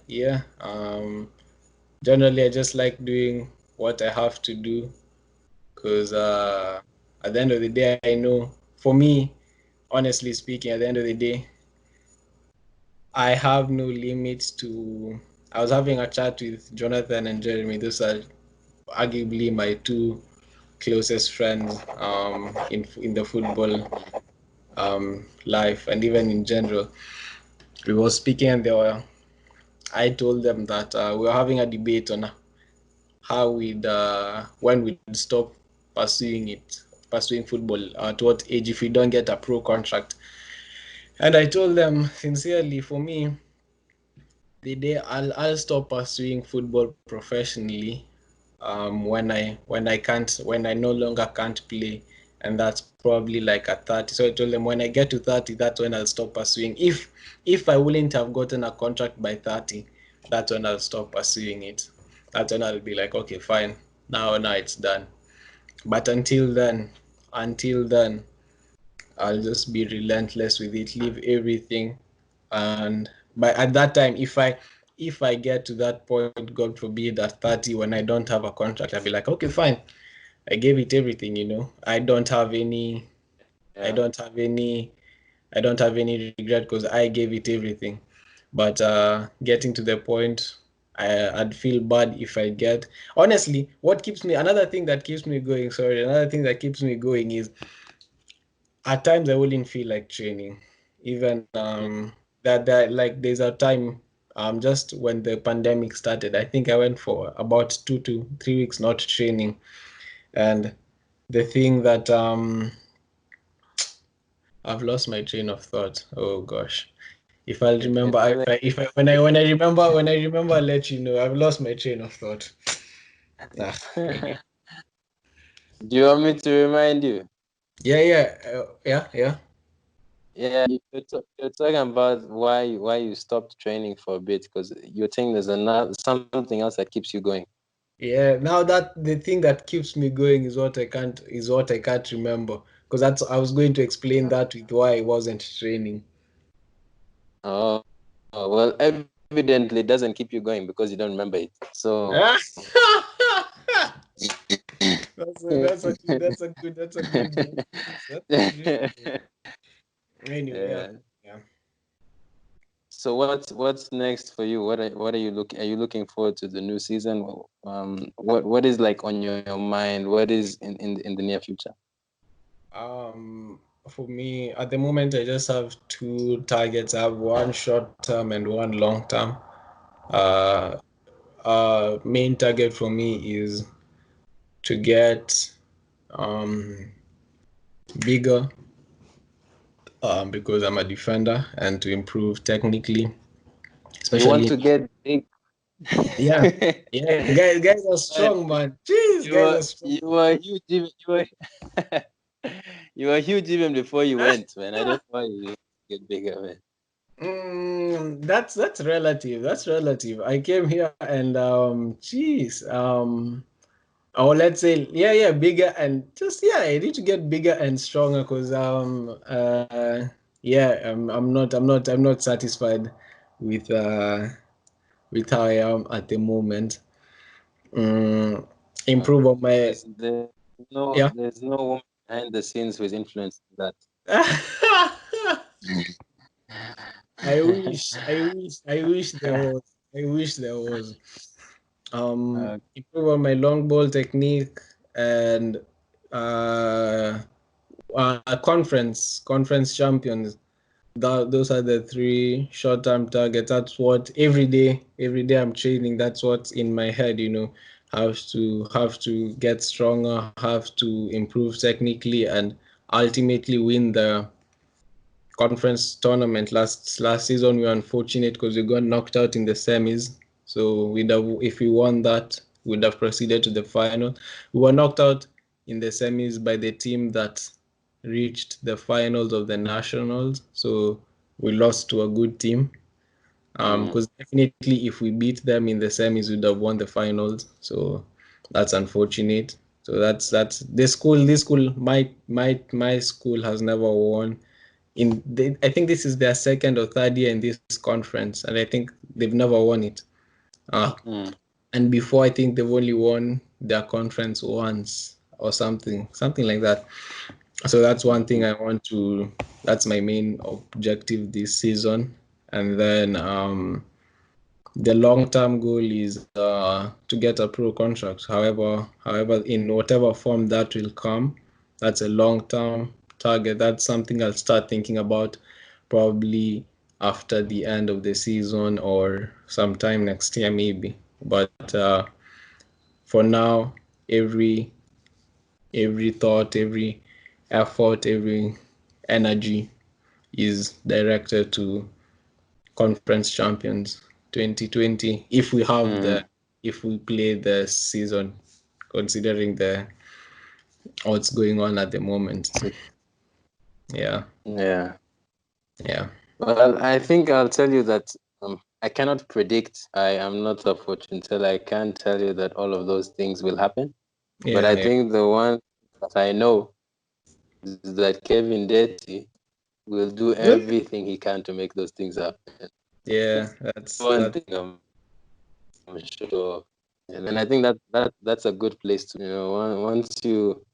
Generally, I just like doing what I have to do, because at the end of the day, I know for me, honestly speaking, at the end of the day, I have no limits to. I was having a chat with Jonathan and Jeremy. Those are arguably my two closest friends in the football life, and even in general. We were speaking, and I told them that we were having a debate on how we'd when we'd stop pursuing football, at what age, if we don't get a pro contract. And I told them sincerely, for me, the day I'll stop pursuing football professionally, when I no longer can't play, and that's probably like at 30. So I told them when I get to 30, that's when I'll stop pursuing. If I wouldn't have gotten a contract by 30, that's when I'll stop pursuing it. That's when I'll be like, okay, fine, now it's done. But until then, I'll just be relentless with it, leave everything. And by at that time, if I get to that point, God forbid, at 30, when I don't have a contract, I'll be like, okay, fine. I gave it everything, I don't have any I Yeah. don't have any I don't have any regret, because I gave it everything. But getting to the point, I'd feel bad if I get. Honestly, another thing that keeps me going is, at times I wouldn't feel like training. Even that like there's a time, just when the pandemic started, I think I went for about 2 to 3 weeks not training. And the thing that I've lost my train of thought. Oh gosh. If I'll remember, It's okay. if I when I remember, I'll let you know. I've lost my train of thought. Ah, okay. Do you want me to remind you? Yeah. Yeah, you're talking about why you stopped training for a bit because you think there's another something else that keeps you going. Yeah, now that the thing that keeps me going is what I can't remember, because that's I was going to explain that with why I wasn't training. Oh, well, evidently it doesn't keep you going because you don't remember it. So, That's a good reference. That's a good reference. Anyway, yeah. yeah. Yeah. So what's next for you? Are you looking forward to the new season? What is like on your mind? What is in the near future? Um, for me, at the moment, I just have two targets. I have one short term and one long term. Uh, Main target for me is to get um bigger, because I'm a defender, and to improve technically, You want especially. to get big. Yeah, yeah, guys are Man, strong, man. Jeez, you guys were are strong. you were huge you were you were huge even before you went, man. I don't know why you get bigger, man. That's relative. That's relative. I came here and jeez, or let's say, yeah, bigger, and just, yeah, I need to get bigger and stronger, because yeah, I'm not satisfied with how I am at the moment. Mm, Improve on my. Yeah. There's no woman behind the scenes who's influencing that. I wish there was. I wish there was. uh, Improve on my long ball technique, and uh, conference champions. Those are the three short-term targets. That's what every day I'm training. That's what's in my head, have to get stronger, have to improve technically, and ultimately win the conference tournament. Last season we were unfortunate because we got knocked out in the semis. So if we won that, we'd have proceeded to the final. We were knocked out in the semis by the team that reached the finals of the nationals. So we lost to a good team. Because definitely if we beat them in the semis, we'd have won the finals. So that's unfortunate. So that's this school my school has never won I think this is their second or third year in this conference, and I think they've never won it. Mm. And before, I think they've only won their conference once or something like that. So that's one thing I want to. That's my main objective this season, and then the long-term goal is to get a pro contract. However, in whatever form that will come, that's a long-term target. That's something I'll start thinking about probably after the end of the season or sometime next year, maybe. But for now, every every thought, every effort, every energy is directed to conference champions 2020 if we play the season, considering the what's going on at the moment. Yeah. Yeah. Yeah. Well, I think I'll tell you that I cannot predict. I am not a fortune teller. I can't tell you that all of those things will happen. But I Yeah. think the one that I know is that Kevin Ndeti will do Yeah. everything he can to make those things happen. Yeah, That's that's one that. thing I'm sure of. And I think that's a good place to,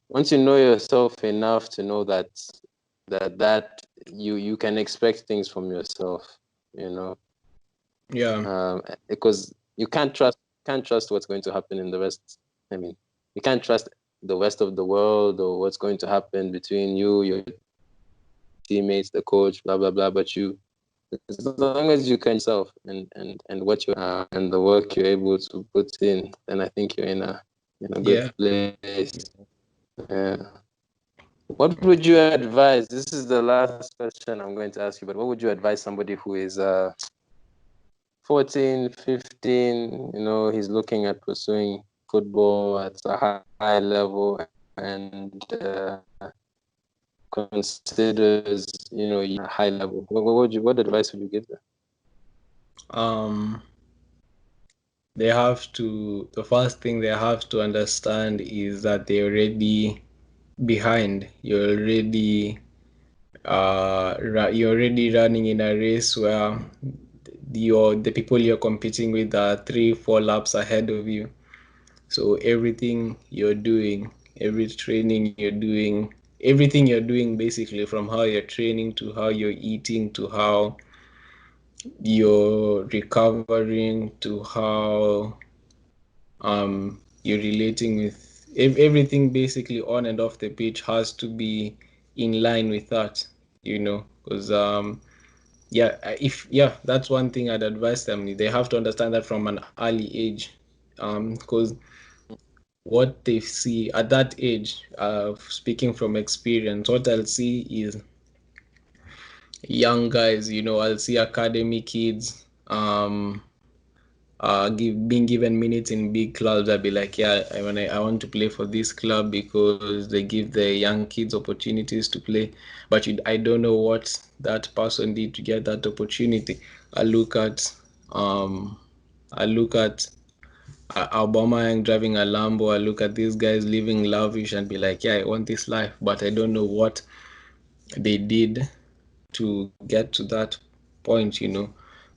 once you know yourself enough to know that you can expect things from yourself, you know, Yeah. because you can't trust what's going to happen in the rest. I mean, you can't trust the rest of the world or what's going to happen between you, your teammates, the coach, blah blah blah. But as long as you can yourself and what you and the work you're able to put in, then I think you're in a good Yeah. place. Yeah. What would you advise? This is the last question I'm going to ask you, but what would you advise somebody who is 14, 15, he's looking at pursuing football at a high level and considers, a high level. What advice would you give them? Um the first thing they have to understand is that they're already behind. You're already running in a race where the people you're competing with are 3-4 laps ahead of you. So everything you're doing, every training you're doing, everything you're doing basically, from how you're training to how you're eating to how you're recovering to how you're relating with everything basically on and off the pitch has to be in line with that, because if that's one thing I'd advise them. They have to understand that from an early age, because what they see at that age, speaking from experience, what I'll see is young guys. I'll see academy kids being given minutes in big clubs. I'd be like, yeah, I want to play for this club because they give the young kids opportunities to play. But I don't know what that person did to get that opportunity. I look at um I look at Aubameyang driving a Lambo. I look at these guys living lavish and be like, yeah, I want this life, but I don't know what they did to get to that point.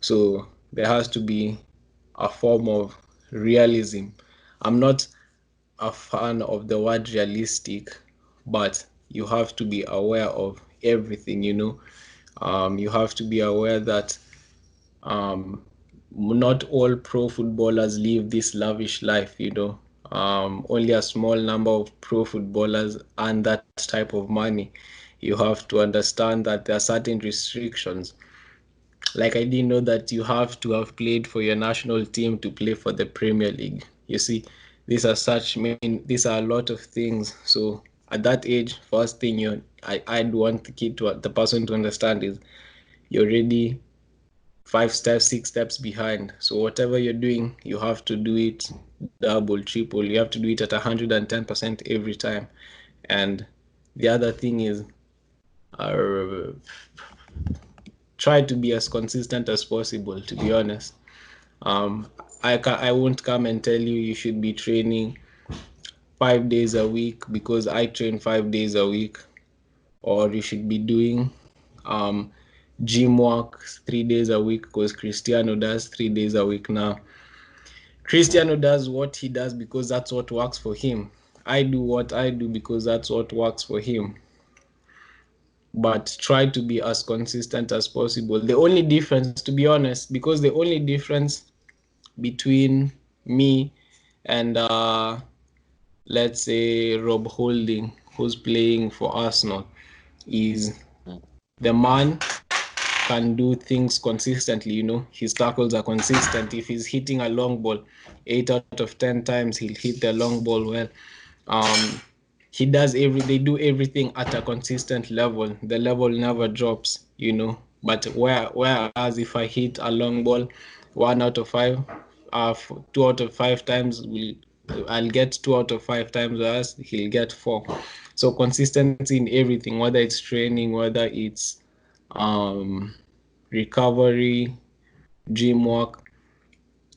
So there has to be a form of realism. I'm not a fan of the word realistic, but you have to be aware of everything. You have to be aware that um, not all pro footballers live this lavish life. only a small number of pro footballers earn that type of money. You have to understand that there are certain restrictions. Like I didn't know that you have to have played for your national team to play for the Premier League. You see, these are a lot of things. So at that age, first thing I'd want the person to understand is you're already 5 steps, 6 steps behind. So whatever you're doing, you have to do it double, triple. You have to do it at 110% every time. And the other thing is, uh, try to be as consistent as possible. To be honest, um, I won't come and tell you you should be training 5 days a week because I train 5 days a week, or you should be doing um, gym work 3 days a week because Cristiano does 3 days a week now. Cristiano does what he does because that's what works for him. I do what I do because that's what works for him. But try to be as consistent as possible. The only difference, to be honest, because the only difference between me and let's say Rob Holding, who's playing for Arsenal, is the man can do things consistently. His tackles are consistent. If he's hitting a long ball 8 out of 10 times, he'll hit the long ball well. um they do everything at a consistent level. The level never drops. But whereas if I hit a long ball 1 out of 5, 2 out of 5 times, I'll get 2 out of 5 times, whereas he'll get 4. So consistency in everything, whether it's training, whether it's um recovery, gym work.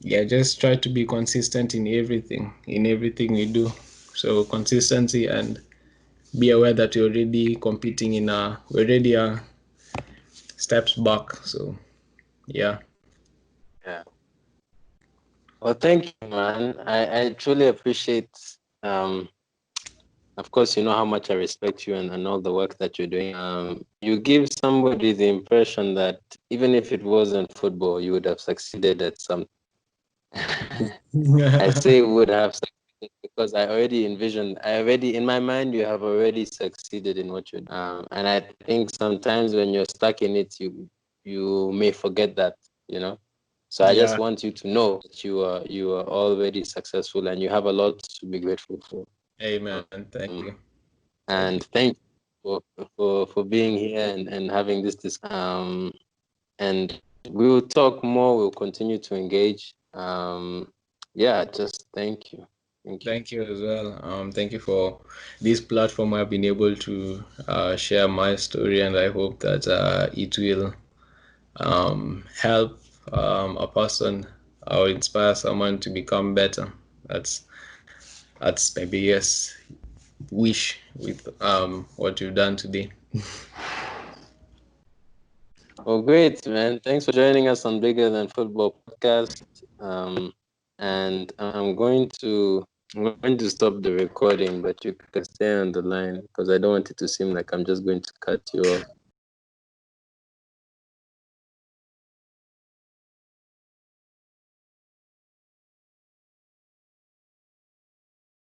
Yeah, just try to be consistent in everything we do. So consistency, and be aware that you're already competing we're already steps back. So yeah. Yeah. Well, thank you, man. I truly appreciate. Um, of course, you know how much I respect you and all the work that you're doing. You give somebody the impression that even if it wasn't football, you would have succeeded at some. I say would have succeeded because I already, in my mind, you have already succeeded in what you're doing. And I think sometimes when you're stuck in it, you may forget that, you know. So I just Yeah. want you to know that you are already successful and you have a lot to be grateful for. Amen. Thank Um, you. Thank and you. thank you for being here and having this and we will talk more. We'll continue to engage. Yeah, just thank you. Thank you. Thank you as well. Thank you for this platform. I've been able to share my story, and I hope that it will help a person or inspire someone to become better. That's my biggest wish with what you've done today. Well, great, man. Thanks for joining us on Bigger Than Football podcast. And I'm going to stop the recording, but you can stay on the line because I don't want it to seem like I'm just going to cut you off.